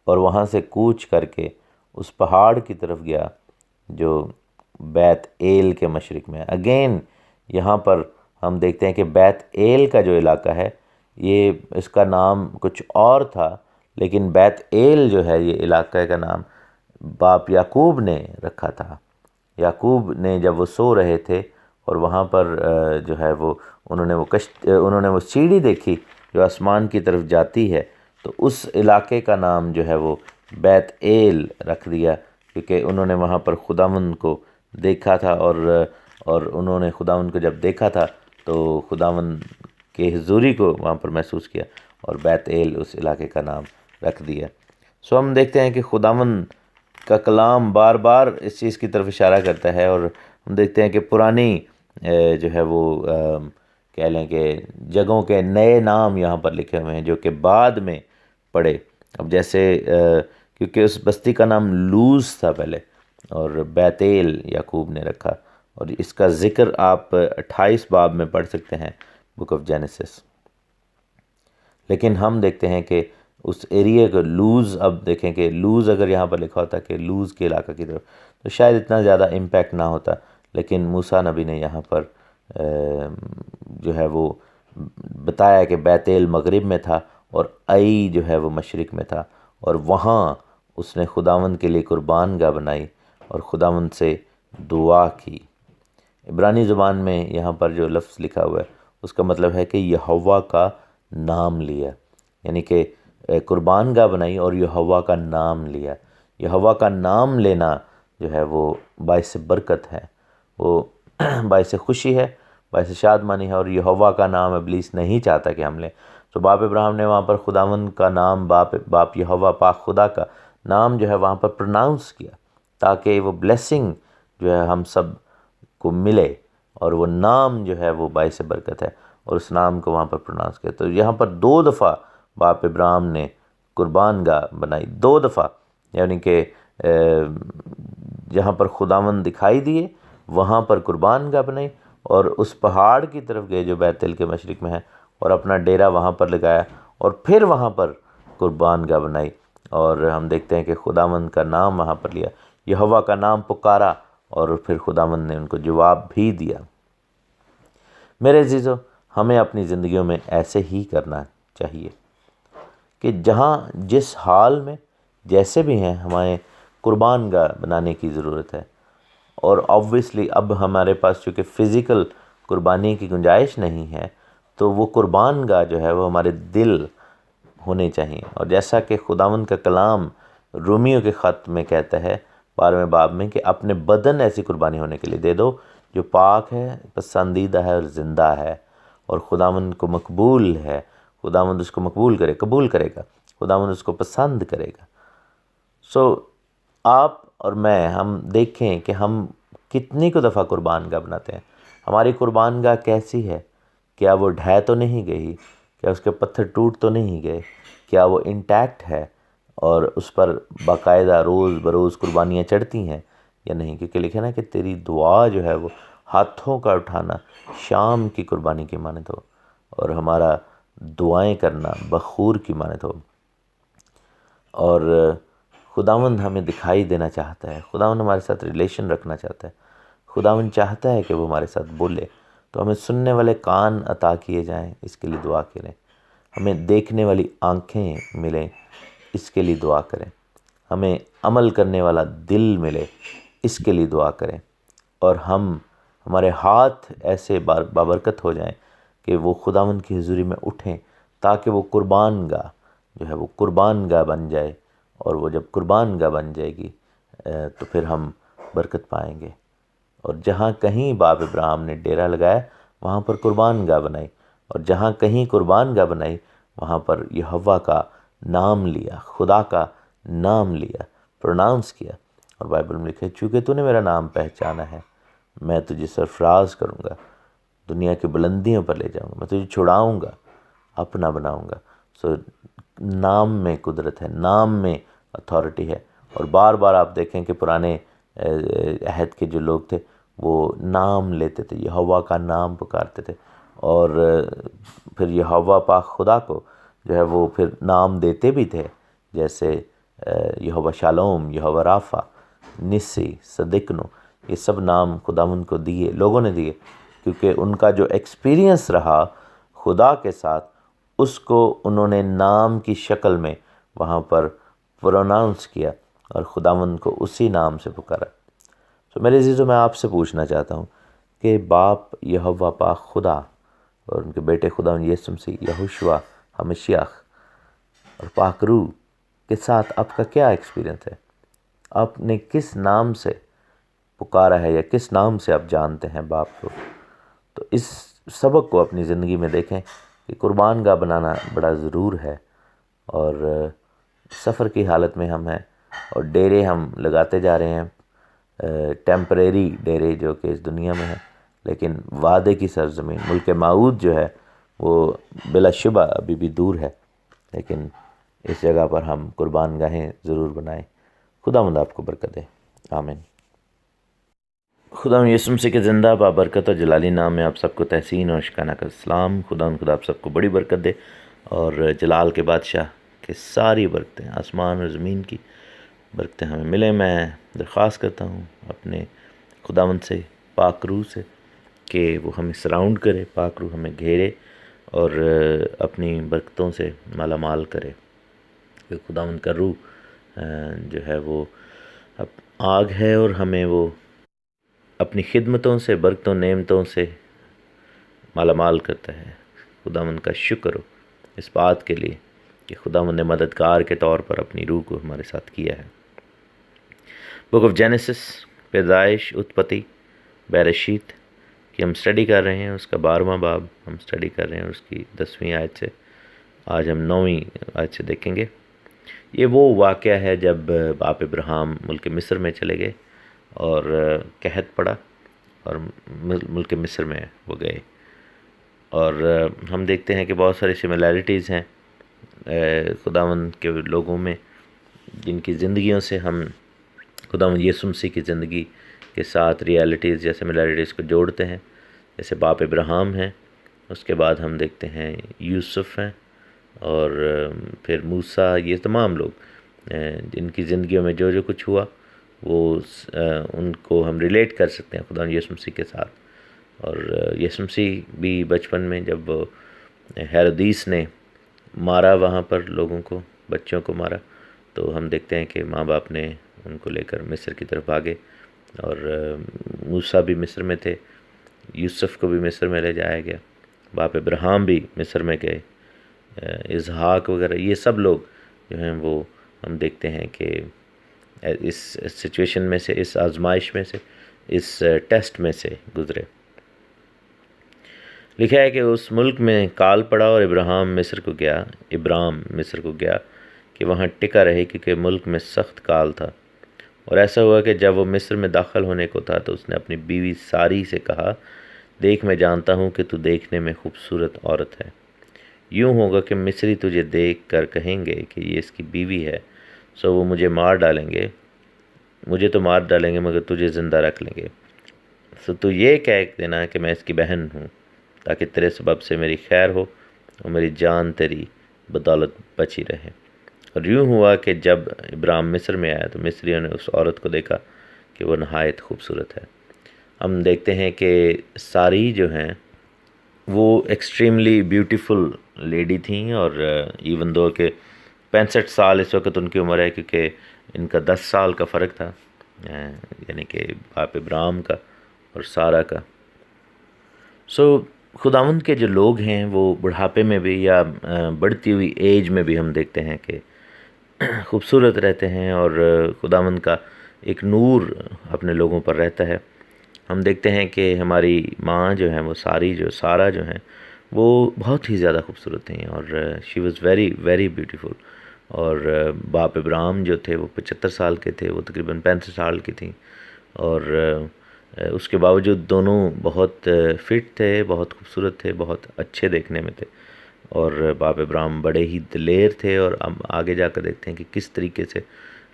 A: اور وہاں سے کوچ کر کے اس پہاڑ کی طرف گیا جو بیت ایل کے مشرق میں ہے۔ اگین یہاں پر ہم دیکھتے ہیں کہ بیت ایل کا جو علاقہ ہے یہ اس کا نام کچھ اور تھا، لیکن بیت ایل جو ہے یہ علاقہ کا نام باپ یعقوب نے رکھا تھا۔ یعقوب نے جب وہ سو رہے تھے اور وہاں پر جو ہے وہ انہوں نے وہ سیڑھی دیکھی جو آسمان کی طرف جاتی ہے، تو اس علاقے کا نام جو ہے وہ بیت ایل رکھ دیا، کیونکہ انہوں نے وہاں پر خداوند کو دیکھا تھا، اور انہوں نے خداوند کو جب دیکھا تھا تو خداوند کے حضوری کو وہاں پر محسوس کیا، اور بیت ایل اس علاقے کا نام رکھ دیا۔ سو ہم دیکھتے ہیں کہ خداوند کا کلام بار بار اس چیز کی طرف اشارہ کرتا ہے، اور ہم دیکھتے ہیں کہ پرانی جو ہے وہ کہہ لیں کہ جگہوں کے نئے نام یہاں پر لکھے ہوئے ہیں جو کہ بعد میں پڑے۔ اب جیسے کیونکہ اس بستی کا نام لوز تھا پہلے، اور بیتیل یعقوب نے رکھا، اور اس کا ذکر آپ 28 باب میں پڑھ سکتے ہیں بک آف جینیسس۔ لیکن ہم دیکھتے ہیں کہ اس ایریے کو لوز، اب دیکھیں کہ لوز اگر یہاں پر لکھا ہوتا کہ لوز کے علاقہ کی طرف تو شاید اتنا زیادہ امپیکٹ نہ ہوتا، لیکن موسیٰ نبی نے یہاں پر جو ہے وہ بتایا کہ بیتیل مغرب میں تھا اور ای جو ہے وہ مشرق میں تھا، اور وہاں اس نے خداوند کے لیے قربان گاہ بنائی اور خداوند سے دعا کی۔ عبرانی زبان میں یہاں پر جو لفظ لکھا ہوا ہے اس کا مطلب ہے کہ یہوہ کا نام لیا، یعنی کہ قربان گاہ بنائی اور یہوہ کا نام لیا۔ یہوہ کا نام لینا جو ہے وہ باعث برکت ہے، وہ باعث خوشی ہے، باعث شادمانی ہے، اور یہوہ کا نام ابلیس نہیں چاہتا کہ ہم لیں۔ تو باپ ابراہیم نے وہاں پر خداوند کا نام، باپ یہوہ پاک خدا کا نام جو ہے وہاں پر پروناؤنس کیا، تاکہ وہ بلیسنگ جو ہے ہم سب کو ملے، اور وہ نام جو ہے وہ باعث برکت ہے، اور اس نام کو وہاں پر پروناؤنس کیا۔ تو یہاں پر 2 دفعہ باپ ابراہیم نے قربان گاہ بنائی، 2 دفعہ، یعنی کہ جہاں پر خداوند دکھائی دیے وہاں پر قربان گاہ بنائی، اور اس پہاڑ کی طرف گئے جو بیتل کے مشرق میں ہے اور اپنا ڈیرا وہاں پر لگایا، اور پھر وہاں پر قربان گاہ بنائی، اور ہم دیکھتے ہیں کہ خداوند کا نام وہاں پر لیا، یہوہ کا نام پکارا، اور پھر خداوند نے ان کو جواب بھی دیا۔ میرے عزیزو، ہمیں اپنی زندگیوں میں ایسے ہی کرنا چاہیے کہ جہاں جس حال میں جیسے بھی ہیں ہمیں قربان گاہ بنانے کی ضرورت ہے، اور آبویسلی اب ہمارے پاس چونکہ فزیکل قربانی کی گنجائش نہیں ہے تو وہ قربان گاہ جو ہے وہ ہمارے دل ہونے چاہیے، اور جیسا کہ خداوند کا کلام رومیو کے خط میں کہتا ہے 12ویں باب میں کہ اپنے بدن ایسی قربانی ہونے کے لیے دے دو جو پاک ہے، پسندیدہ ہے اور زندہ ہے، اور خداوند کو مقبول ہے، خداوند اس کو قبول کرے گا، خداوند اس کو پسند کرے گا۔ سو آپ اور میں ہم دیکھیں کہ ہم کتنی کو دفعہ قربان گاہ بناتے ہیں، ہماری قربان گاہ کیسی ہے؟ کیا وہ ڈھہ تو نہیں گئی؟ کیا اس کے پتھر ٹوٹ تو نہیں گئے؟ کیا وہ انٹیکٹ ہے اور اس پر باقاعدہ روز بروز قربانیاں چڑھتی ہیں یا نہیں؟ کیونکہ لکھے نا کہ تیری دعا جو ہے وہ ہاتھوں کا اٹھانا شام کی قربانی کی مانند ہو، اور ہمارا دعائیں کرنا بخور کی مانند ہو۔ اور خداوند ہمیں دکھائی دینا چاہتا ہے، خداوند ہمارے ساتھ ریلیشن رکھنا چاہتا ہے، خداوند چاہتا ہے کہ وہ ہمارے ساتھ بولے، تو ہمیں سننے والے کان عطا کیے جائیں، اس کے لیے دعا کریں، ہمیں دیکھنے والی آنکھیں ملیں، اس کے لیے دعا کریں، ہمیں عمل کرنے والا دل ملے، اس کے لیے دعا کریں، اور ہمارے ہاتھ ایسے بابرکت ہو جائیں کہ وہ خداوند کی حضوری میں اٹھیں، تاکہ وہ قربان گاہ جو ہے وہ قربان گاہ بن جائے، اور وہ جب قربان گاہ بن جائے گی تو پھر ہم برکت پائیں گے۔ اور جہاں کہیں باپ ابراہیم نے ڈیرا لگایا وہاں پر قربان گاہ بنائی، اور جہاں کہیں قربان گاہ بنائی وہاں پر یہوہ کا نام لیا، خدا کا نام لیا، پروناؤنس کیا، اور بائبل میں لکھا ہے چونکہ تو نے میرا نام پہچانا ہے میں تجھے سرفراز کروں گا، دنیا کی بلندیوں پر لے جاؤں گا، میں تجھے چھڑاؤں گا، اپنا بناؤں گا۔ سو نام میں قدرت ہے، نام میں اتھارٹی ہے، اور بار بار آپ دیکھیں کہ پرانے عہد کے جو لوگ تھے وہ نام لیتے تھے، یہوہ کا نام پکارتے تھے، اور پھر یہوہ پاک خدا کو جو ہے وہ پھر نام دیتے بھی تھے، جیسے یہوہ شالوم، یہوہ رافع، نسی، صدقنو، یہ سب نام خداوند کو دیے، لوگوں نے دیے، کیونکہ ان کا جو ایکسپیرینس رہا خدا کے ساتھ اس کو انہوں نے نام کی شکل میں وہاں پر پروناؤنس کیا اور خداوند کو اسی نام سے پکارا۔ تو میرے عزیزو، میں آپ سے پوچھنا چاہتا ہوں کہ باپ یہوہ پاک خدا اور ان کے بیٹے خداوند یسوع مسیح یہوشوا ہمشیاخ اور پاک روح کے ساتھ آپ کا کیا ایکسپیرینس ہے؟ آپ نے کس نام سے پکارا ہے یا کس نام سے آپ جانتے ہیں باپ کو؟ تو اس سبق کو اپنی زندگی میں دیکھیں کہ قربان گاہ بنانا بڑا ضرور ہے، اور سفر کی حالت میں ہم ہیں اور ڈیرے ہم لگاتے جا رہے ہیں، ٹیمپریری ڈیرے جو کہ اس دنیا میں ہیں، لیکن وعدے کی سرزمین ملک موعود جو ہے وہ بلا شبہ ابھی بھی دور ہے، لیکن اس جگہ پر ہم قربان گاہیں ضرور بنائیں۔ خداوند آپ کو برکت دے، آمین۔ خداوند یسوع مسیح کے زندہ بابرکت اور جلالی نام میں آپ سب کو تحسین اور شکانہ کا سلام۔ خداوند خدا آپ سب کو بڑی برکت دے، اور جلال کے بادشاہ کے ساری برکتیں، آسمان اور زمین کی برکتیں ہمیں ملیں۔ میں درخواست کرتا ہوں اپنے خداوند سے، پاک روح سے، کہ وہ ہمیں سراؤنڈ کرے، پاک روح ہمیں گھیرے اور اپنی برکتوں سے مالا مال کرے، کہ خداوند کا روح جو ہے وہ آگ ہے اور ہمیں وہ اپنی خدمتوں سے، برکتوں، نعمتوں سے مالا مال کرتا ہے۔ خداوند کا شکر ہو اس بات کے لیے کہ خداوند نے مددگار کے طور پر اپنی روح کو ہمارے ساتھ کیا ہے۔ بک آف جینیسس، پیدائش، اتپتی، بیرشیت کی ہم سٹڈی کر رہے ہیں، اس کا 12واں باب ہم سٹڈی کر رہے ہیں، اس کی 10ویں آیت سے۔ آج ہم 9ویں آیت سے دیکھیں گے۔ یہ وہ واقعہ ہے جب باپ ابراہیم ملک مصر میں چلے گئے اور قحط پڑا اور ملک مصر میں وہ گئے، اور ہم دیکھتے ہیں کہ بہت ساری سملیرٹیز ہیں خداوند کے لوگوں میں، جن کی زندگیوں سے ہم خداوند یسوع مسیح کی زندگی کے ساتھ ریالٹیز یا سملیرٹیز کو جوڑتے ہیں۔ جیسے باپ ابراہیم ہیں، اس کے بعد ہم دیکھتے ہیں یوسف ہیں، اور پھر موسیٰ، یہ تمام لوگ جن کی زندگیوں میں جو جو کچھ ہوا وہ ان کو ہم ریلیٹ کر سکتے ہیں خداوند یسوع مسیح کے ساتھ۔ اور یسوع مسیح بھی بچپن میں جب ہیرودیس نے مارا وہاں پر لوگوں کو، بچوں کو مارا، تو ہم دیکھتے ہیں کہ ماں باپ نے ان کو لے کر مصر کی طرف بھاگے، اور موسیٰ بھی مصر میں تھے، یوسف کو بھی مصر میں لے جایا گیا، باپ ابراہیم بھی مصر میں گئے، اسحاق وغیرہ، یہ سب لوگ جو ہیں وہ ہم دیکھتے ہیں کہ اس سچویشن میں سے، اس آزمائش میں سے، اس ٹیسٹ میں سے گزرے۔ لکھا ہے کہ اس ملک میں کال پڑا اور ابرام مصر کو گیا کہ وہاں ٹکا رہے، کیونکہ ملک میں سخت کال تھا۔ اور ایسا ہوا کہ جب وہ مصر میں داخل ہونے کو تھا تو اس نے اپنی بیوی ساری سے کہا، دیکھ میں جانتا ہوں کہ تو دیکھنے میں خوبصورت عورت ہے، یوں ہوگا کہ مصری تجھے دیکھ کر کہیں گے کہ یہ اس کی بیوی ہے، سو وہ مجھے تو مار ڈالیں گے مگر تجھے زندہ رکھ لیں گے، سو تو یہ کہہ دینا کہ میں اس کی بہن ہوں، تاکہ تیرے سبب سے میری خیر ہو اور میری جان تیری بدولت بچی رہے۔ اور یوں ہوا کہ جب ابرام مصر میں آیا تو مصریوں نے اس عورت کو دیکھا کہ وہ نہایت خوبصورت ہے۔ ہم دیکھتے ہیں کہ ساری جو ہیں وہ ایکسٹریملی بیوٹیفل لیڈی تھیں، اور ایون دو کہ 65 سال اس وقت ان کی عمر ہے، کیونکہ ان کا 10 سال کا فرق تھا، یعنی کہ باپ ابراہیم کا اور سارہ کا۔ خداوند کے جو لوگ ہیں وہ بڑھاپے میں بھی یا بڑھتی ہوئی ایج میں بھی ہم دیکھتے ہیں کہ خوبصورت رہتے ہیں، اور خداوند کا ایک نور اپنے لوگوں پر رہتا ہے۔ ہم دیکھتے ہیں کہ ہماری ماں جو ہیں وہ سارہ جو ہیں وہ بہت ہی زیادہ خوبصورت تھیں، اور she was very very beautiful. اور باپ ابراہیم جو تھے وہ 75 سال کے تھے، وہ تقریباً 65 سال کی تھیں، اور اس کے باوجود دونوں بہت فٹ تھے، بہت خوبصورت تھے، بہت اچھے دیکھنے میں تھے۔ اور باپ ابراہیم بڑے ہی دلیر تھے، اور ہم آگے جا کر دیکھتے ہیں کہ کس طریقے سے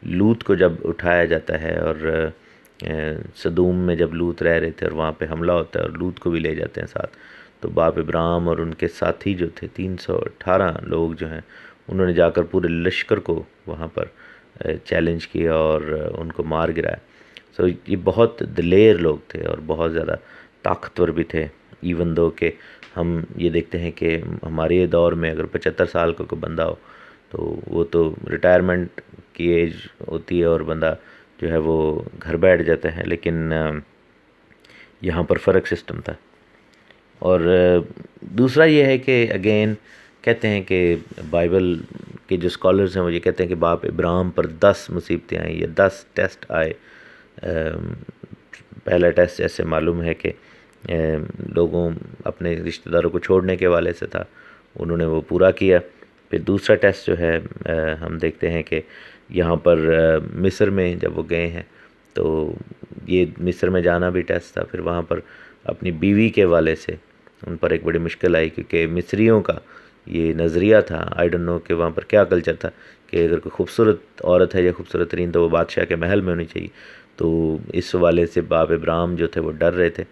A: لوط کو جب اٹھایا جاتا ہے اور سدوم میں جب لوط رہ رہے تھے اور وہاں پہ حملہ ہوتا ہے اور لوط کو بھی لے جاتے ہیں ساتھ، تو باپ ابراہیم اور ان کے ساتھی جو تھے 318 لوگ جو ہیں، انہوں نے جا کر پورے لشکر کو وہاں پر چیلنج کیا اور ان کو مار گرایا. سو یہ بہت دلیر لوگ تھے اور بہت زیادہ طاقتور بھی تھے. ایون دو کہ ہم یہ دیکھتے ہیں کہ ہمارے دور میں اگر 75 سال کا کوئی بندہ ہو تو وہ تو ریٹائرمنٹ کی ایج ہوتی ہے اور بندہ جو ہے وہ گھر بیٹھ جاتا ہے، لیکن یہاں پر فرق سسٹم تھا. اور دوسرا یہ ہے کہ اگین کہتے ہیں کہ بائبل کے جو اسکالرز ہیں وہ یہ کہتے ہیں کہ باپ ابراہیم پر 10 مصیبتیں آئیں یا 10 ٹیسٹ آئے. پہلا ٹیسٹ جیسے معلوم ہے کہ لوگوں اپنے رشتہ داروں کو چھوڑنے کے حوالے سے تھا، انہوں نے وہ پورا کیا. پھر دوسرا ٹیسٹ جو ہے ہم دیکھتے ہیں کہ یہاں پر مصر میں جب وہ گئے ہیں تو یہ مصر میں جانا بھی ٹیسٹ تھا. پھر وہاں پر اپنی بیوی کے حوالے سے ان پر ایک بڑی مشکل آئی، کیونکہ مصریوں کا یہ نظریہ تھا، آئی ڈونٹ نو کہ وہاں پر کیا کلچر تھا، کہ اگر کوئی خوبصورت عورت ہے یا خوبصورت ترین تو وہ بادشاہ کے محل میں ہونی چاہیے. تو اس حوالے سے باپ ابراہیم جو تھے وہ ڈر رہے تھے.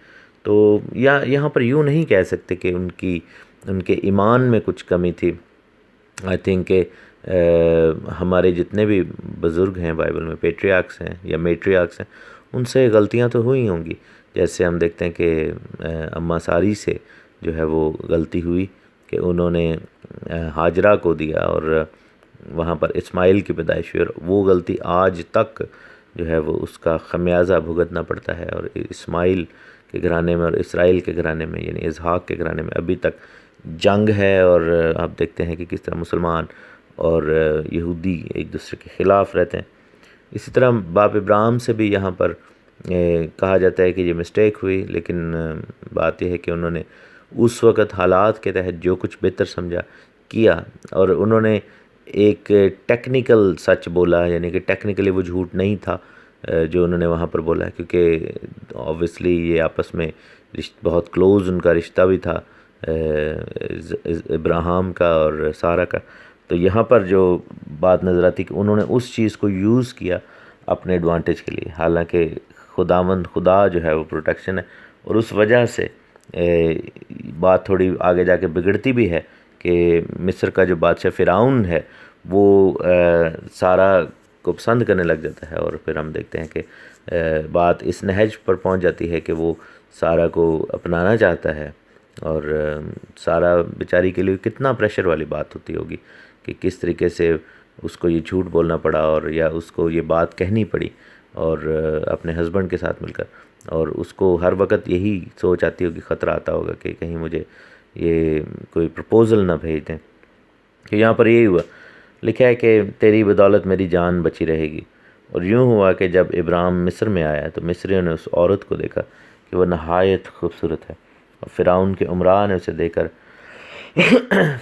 A: تو یہاں پر یوں نہیں کہہ سکتے کہ ان کے ایمان میں کچھ کمی تھی. آئی تھنک کہ ہمارے جتنے بھی بزرگ ہیں بائبل میں، پیٹریارکس ہیں یا میٹریارکس ہیں، ان سے غلطیاں تو ہوئی ہوں گی. جیسے ہم دیکھتے ہیں کہ اماں ساری سے جو ہے وہ غلطی ہوئی کہ انہوں نے ہاجرہ کو دیا اور وہاں پر اسماعیل کی پیدائش ہوئی، اور وہ غلطی آج تک جو ہے وہ اس کا خمیازہ بھگتنا پڑتا ہے. اور اسماعیل کے گھرانے میں اور اسرائیل کے گھرانے میں یعنی اسحاق کے گھرانے میں ابھی تک جنگ ہے. اور آپ دیکھتے ہیں کہ کس طرح مسلمان اور یہودی ایک دوسرے کے خلاف رہتے ہیں. اسی طرح باپ ابراہیم سے بھی یہاں پر کہا جاتا ہے کہ یہ مسٹیک ہوئی، لیکن بات یہ ہے کہ انہوں نے اس وقت حالات کے تحت جو کچھ بہتر سمجھا کیا، اور انہوں نے ایک ٹیکنیکل سچ بولا، یعنی کہ ٹیکنیکلی وہ جھوٹ نہیں تھا جو انہوں نے وہاں پر بولا، کیونکہ آبویسلی یہ آپس میں بہت کلوز ان کا رشتہ بھی تھا ابراہیم کا اور سارہ کا. تو یہاں پر جو بات نظر آتی کہ انہوں نے اس چیز کو یوز کیا اپنے ایڈوانٹیج کے لیے، حالانکہ خدا جو ہے وہ پروٹیکشن ہے. اور اس وجہ سے بات تھوڑی آگے جا کے بگڑتی بھی ہے کہ مصر کا جو بادشاہ فرعون ہے وہ سارہ کو پسند کرنے لگ جاتا ہے، اور پھر ہم دیکھتے ہیں کہ بات اس نہج پر پہنچ جاتی ہے کہ وہ سارہ کو اپنانا چاہتا ہے. اور سارہ بیچاری کے لیے کتنا پریشر والی بات ہوتی ہوگی کہ کس طریقے سے اس کو یہ جھوٹ بولنا پڑا اور یا اس کو یہ بات کہنی پڑی اور اپنے ہسبینڈ کے ساتھ مل کر. اور اس کو ہر وقت یہی سوچ آتی ہوگی، خطرہ آتا ہوگا کہ کہیں مجھے یہ کوئی پرپوزل نہ بھیج دیں. کہ یہاں پر یہی ہوا، لکھا ہے کہ تیری بدولت میری جان بچی رہے گی. اور یوں ہوا کہ جب ابراہیم مصر میں آیا تو مصریوں نے اس عورت کو دیکھا کہ وہ نہایت خوبصورت ہے، اور فرعون کے عمرا نے اسے دیکھ کر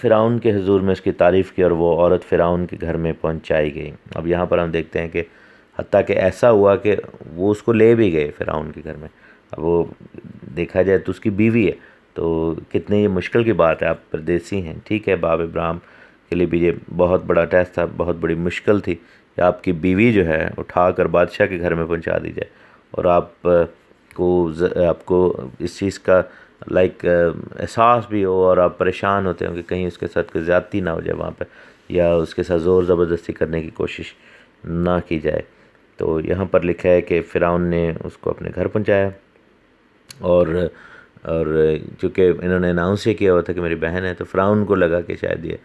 A: فرعون کے حضور میں اس کی تعریف کی، اور وہ عورت فرعون کے گھر میں پہنچائی گئی. اب یہاں پر ہم دیکھتے ہیں کہ حتیٰ کہ ایسا ہوا کہ وہ اس کو لے بھی گئے فرعون کے گھر میں. اب وہ دیکھا جائے تو اس کی بیوی ہے، تو کتنی یہ مشکل کی بات ہے. آپ پردیسی ہیں، ٹھیک ہے، باپ ابراہیم کے لیے بھی یہ بہت بڑا ٹیسٹ تھا، بہت بڑی مشکل تھی کہ آپ کی بیوی جو ہے اٹھا کر بادشاہ کے گھر میں پہنچا دی جائے، اور آپ کو اس چیز کا احساس بھی ہو اور آپ پریشان ہوتے ہوں کہ کہیں اس کے ساتھ کوئی زیادتی نہ ہو جائے وہاں پہ، یا اس کے ساتھ زور زبردستی کرنے کی کوشش نہ کی جائے. تو یہاں پر لکھا ہے کہ فرعون نے اس کو اپنے گھر پہنچایا، اور چونکہ انہوں نے اناؤنس یہ کیا ہوا تھا کہ میری بہن ہے، تو فرعون کو لگا کہ شاید یہ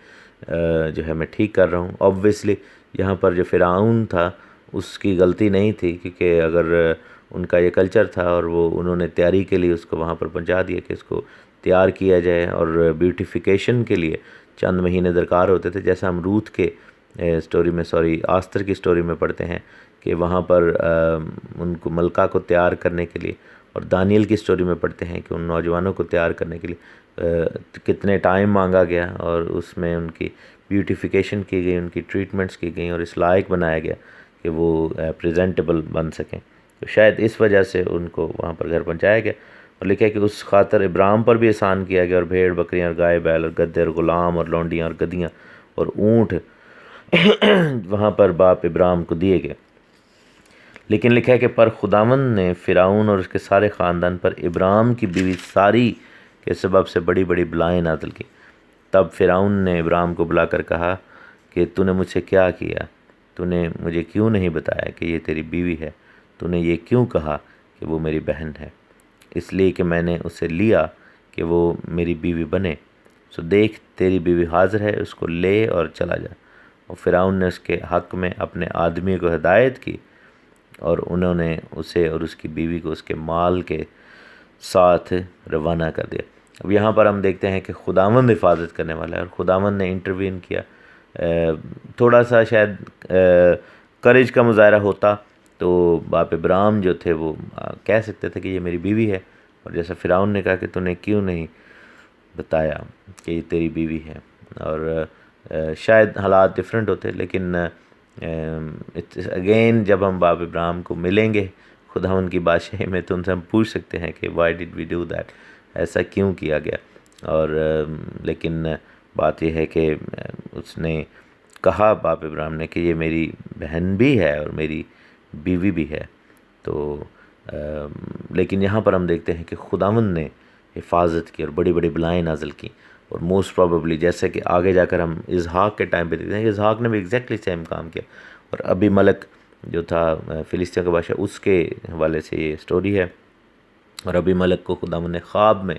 A: جو ہے میں ٹھیک کر رہا ہوں. آبویسلی یہاں پر جو فرعون تھا اس کی غلطی نہیں تھی، کیونکہ اگر ان کا یہ کلچر تھا اور وہ انہوں نے تیاری کے لیے اس کو وہاں پر پہنچا دیا کہ اس کو تیار کیا جائے، اور بیوٹیفیکیشن کے لیے چند مہینے درکار ہوتے تھے. جیسا ہم روت کے سٹوری میں آستر کی سٹوری میں پڑھتے ہیں کہ وہاں پر ان کو ملکہ کو تیار کرنے کے لیے، اور دانیل کی سٹوری میں پڑھتے ہیں کہ ان نوجوانوں کو تیار کرنے کے لیے کتنے ٹائم مانگا گیا، اور اس میں ان کی بیوٹیفیکیشن کی گئی، ان کی ٹریٹمنٹس کی گئیں، اور اس لائق بنایا گیا کہ وہ پریزنٹیبل بن سکیں. تو شاید اس وجہ سے ان کو وہاں پر گھر پہنچایا گیا. اور لکھا ہے کہ اس خاطر ابراہیم پر بھی احسان کیا گیا، اور بھیڑ بکریاں اور گائے بیل اور گدے اور غلام اور لونڈیاں اور گدیاں اور اونٹ وہاں پر باپ ابراہیم کو دیے گئے۔ لیکن لکھا ہے کہ پر خداوند نے فرعون اور اس کے سارے خاندان پر ابراہیم کی بیوی ساری کے سبب سے بڑی بڑی بلائیں نازل کی۔ تب فرعون نے ابراہیم کو بلا کر کہا کہ تو نے مجھ سے کیا کیا؟ تو نے مجھے کیوں نہیں بتایا کہ یہ تیری بیوی ہے؟ تو نے یہ کیوں کہا کہ وہ میری بہن ہے؟ اس لیے کہ میں نے اسے لیا کہ وہ میری بیوی بنے۔ سو دیکھ تیری بیوی حاضر ہے، اس کو لے اور چلا جا۔ اور فرعون نے اس کے حق میں اپنے آدمی کو ہدایت کی، اور انہوں نے اسے اور اس کی بیوی کو اس کے مال کے ساتھ روانہ کر دیا۔ اب یہاں پر ہم دیکھتے ہیں کہ خداوند حفاظت کرنے والا ہے، اور خداوند نے انٹروین کیا۔ تھوڑا سا شاید کریج کا مظاہرہ ہوتا تو باپ ابراہیم جو تھے وہ کہہ سکتے تھے کہ یہ میری بیوی ہے، اور جیسا فرعون نے کہا کہ تو نے کیوں نہیں بتایا کہ یہ تیری بیوی ہے، اور شاید حالات ڈیفرنٹ ہوتے۔ لیکن اگین جب ہم باپ ابراہیم کو ملیں گے خداوند کی بادشاہی میں تو ان سے ہم پوچھ سکتے ہیں کہ why did we do that, ایسا کیوں کیا گیا؟ اور لیکن بات یہ ہے کہ اس نے کہا باپ ابراہیم نے کہ یہ میری بہن بھی ہے اور میری بیوی بھی ہے۔ تو لیکن یہاں پر ہم دیکھتے ہیں کہ خداوند نے حفاظت کی اور بڑی بڑی بلائیں نازل کی، اور موسٹ پروبیبلی جیسے کہ آگے جا کر ہم اسحاق کے ٹائم پہ دیکھتے ہیں کہ اسحاق نے بھی ایگزیکٹلی سیم کام کیا۔ اور ابی ملک جو تھا فلسطین کا بادشاہ، اس کے حوالے سے یہ سٹوری ہے، اور ابی ملک کو خداوند نے خواب میں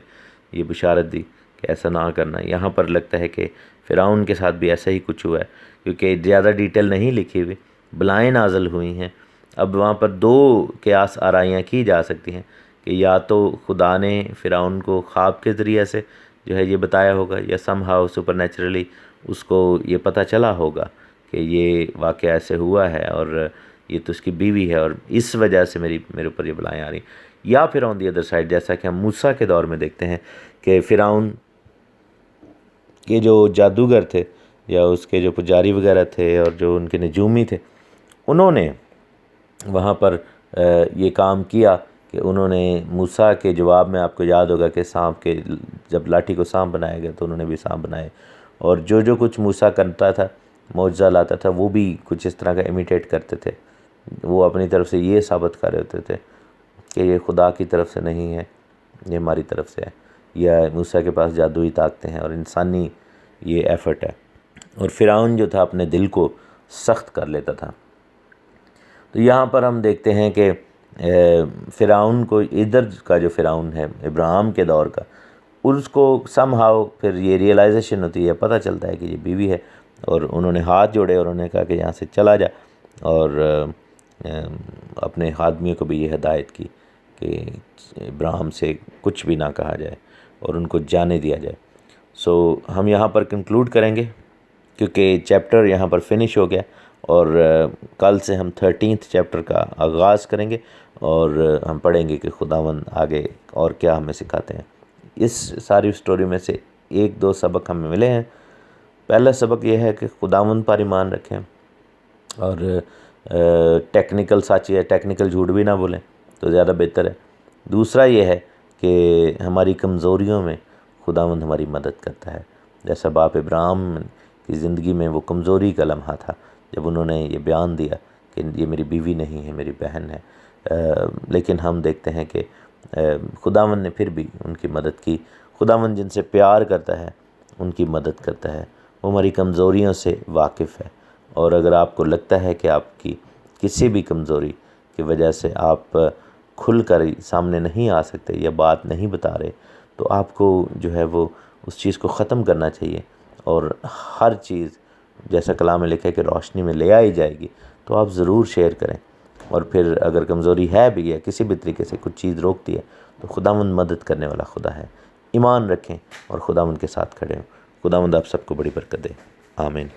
A: یہ بشارت دی کہ ایسا نہ کرنا۔ یہاں پر لگتا ہے کہ فرعون کے ساتھ بھی ایسا ہی کچھ ہوا ہے، کیونکہ زیادہ ڈیٹیل نہیں لکھی ہوئی، بلائیں نازل ہوئی ہیں۔ اب وہاں پر دو قیاس آرائیاں کی جا سکتی ہیں کہ یا تو خدا نے فرعون کو خواب کے ذریعے سے جو ہے یہ بتایا ہوگا، یا سم ہاؤ سپر نیچرلی اس کو یہ پتہ چلا ہوگا کہ یہ واقعہ ایسے ہوا ہے، اور یہ تو اس کی بیوی ہے، اور اس وجہ سے میرے اوپر یہ بلائیں آ رہی ہیں۔ یا پھر آن دی ادر سائڈ جیسا کہ ہم موسیٰ کے دور میں دیکھتے ہیں کہ فرعون کے جو جادوگر تھے یا اس کے جو پجاری وغیرہ تھے اور جو ان کے نجومی تھے، انہوں نے وہاں پر یہ کام کیا کہ انہوں نے موسیٰ کے جواب میں، آپ کو یاد ہوگا کہ سانپ کے جب لاٹھی کو سانپ بنایا گیا تو انہوں نے بھی سانپ بنائے، اور جو کچھ موسیٰ کرتا تھا، معجزہ لاتا تھا، وہ بھی کچھ اس طرح کا امیٹیٹ کرتے تھے۔ وہ اپنی طرف سے یہ ثابت کر رہے ہوتے تھے کہ یہ خدا کی طرف سے نہیں ہے، یہ ہماری طرف سے ہے، یا موسیٰ کے پاس جادوئی طاقتیں ہیں، اور انسانی یہ ایفرٹ ہے۔ اور فرعون جو تھا اپنے دل کو سخت کر لیتا تھا۔ تو یہاں پر ہم دیکھتے ہیں کہ فرعون کو ادھر کا جو فرعون ہے ابراہیم کے دور کا، اس کو سم ہاؤ پھر یہ ریئلائزیشن ہوتی ہے، پتہ چلتا ہے کہ یہ بیوی ہے، اور انہوں نے ہاتھ جوڑے اور انہوں نے کہا کہ یہاں سے چلا جا، اور اپنے آدمیوں کو بھی یہ ہدایت کی کہ ابراہیم سے کچھ بھی نہ کہا جائے اور ان کو جانے دیا جائے۔ سو ہم یہاں پر کنکلوڈ کریں گے کیونکہ چیپٹر یہاں پر فنش ہو گیا، اور کل سے ہم 13 چیپٹر کا آغاز کریں گے، اور ہم پڑھیں گے کہ خداوند آگے اور کیا ہمیں سکھاتے ہیں۔ اس ساری سٹوری میں سے ایک دو سبق ہمیں ملے ہیں۔ پہلا سبق یہ ہے کہ خداوند پر ایمان رکھیں، اور ٹیکنیکل سچ ہے، ٹیکنیکل جھوٹ بھی نہ بولیں تو زیادہ بہتر ہے۔ دوسرا یہ ہے کہ ہماری کمزوریوں میں خداوند ہماری مدد کرتا ہے، جیسا باپ ابراہیم کی زندگی میں وہ کمزوری کا لمحہ تھا جب انہوں نے یہ بیان دیا کہ یہ میری بیوی نہیں ہے، میری بہن ہے، لیکن ہم دیکھتے ہیں کہ خداوند نے پھر بھی ان کی مدد کی۔ خداوند جن سے پیار کرتا ہے ان کی مدد کرتا ہے، وہ ہماری کمزوریوں سے واقف ہے، اور اگر آپ کو لگتا ہے کہ آپ کی کسی بھی کمزوری کی وجہ سے آپ کھل کر سامنے نہیں آ سکتے یا بات نہیں بتا رہے، تو آپ کو جو ہے وہ اس چیز کو ختم کرنا چاہیے، اور ہر چیز جیسا کلام میں لکھا ہے کہ روشنی میں لے آئی جائے گی، تو آپ ضرور شیئر کریں۔ اور پھر اگر کمزوری ہے بھی یا کسی بھی طریقے سے کچھ چیز روکتی ہے تو خداوند مدد کرنے والا خدا ہے۔ ایمان رکھیں اور خداوند کے ساتھ کھڑے ہوں۔ خداوند آپ سب کو بڑی برکت دے، آمین۔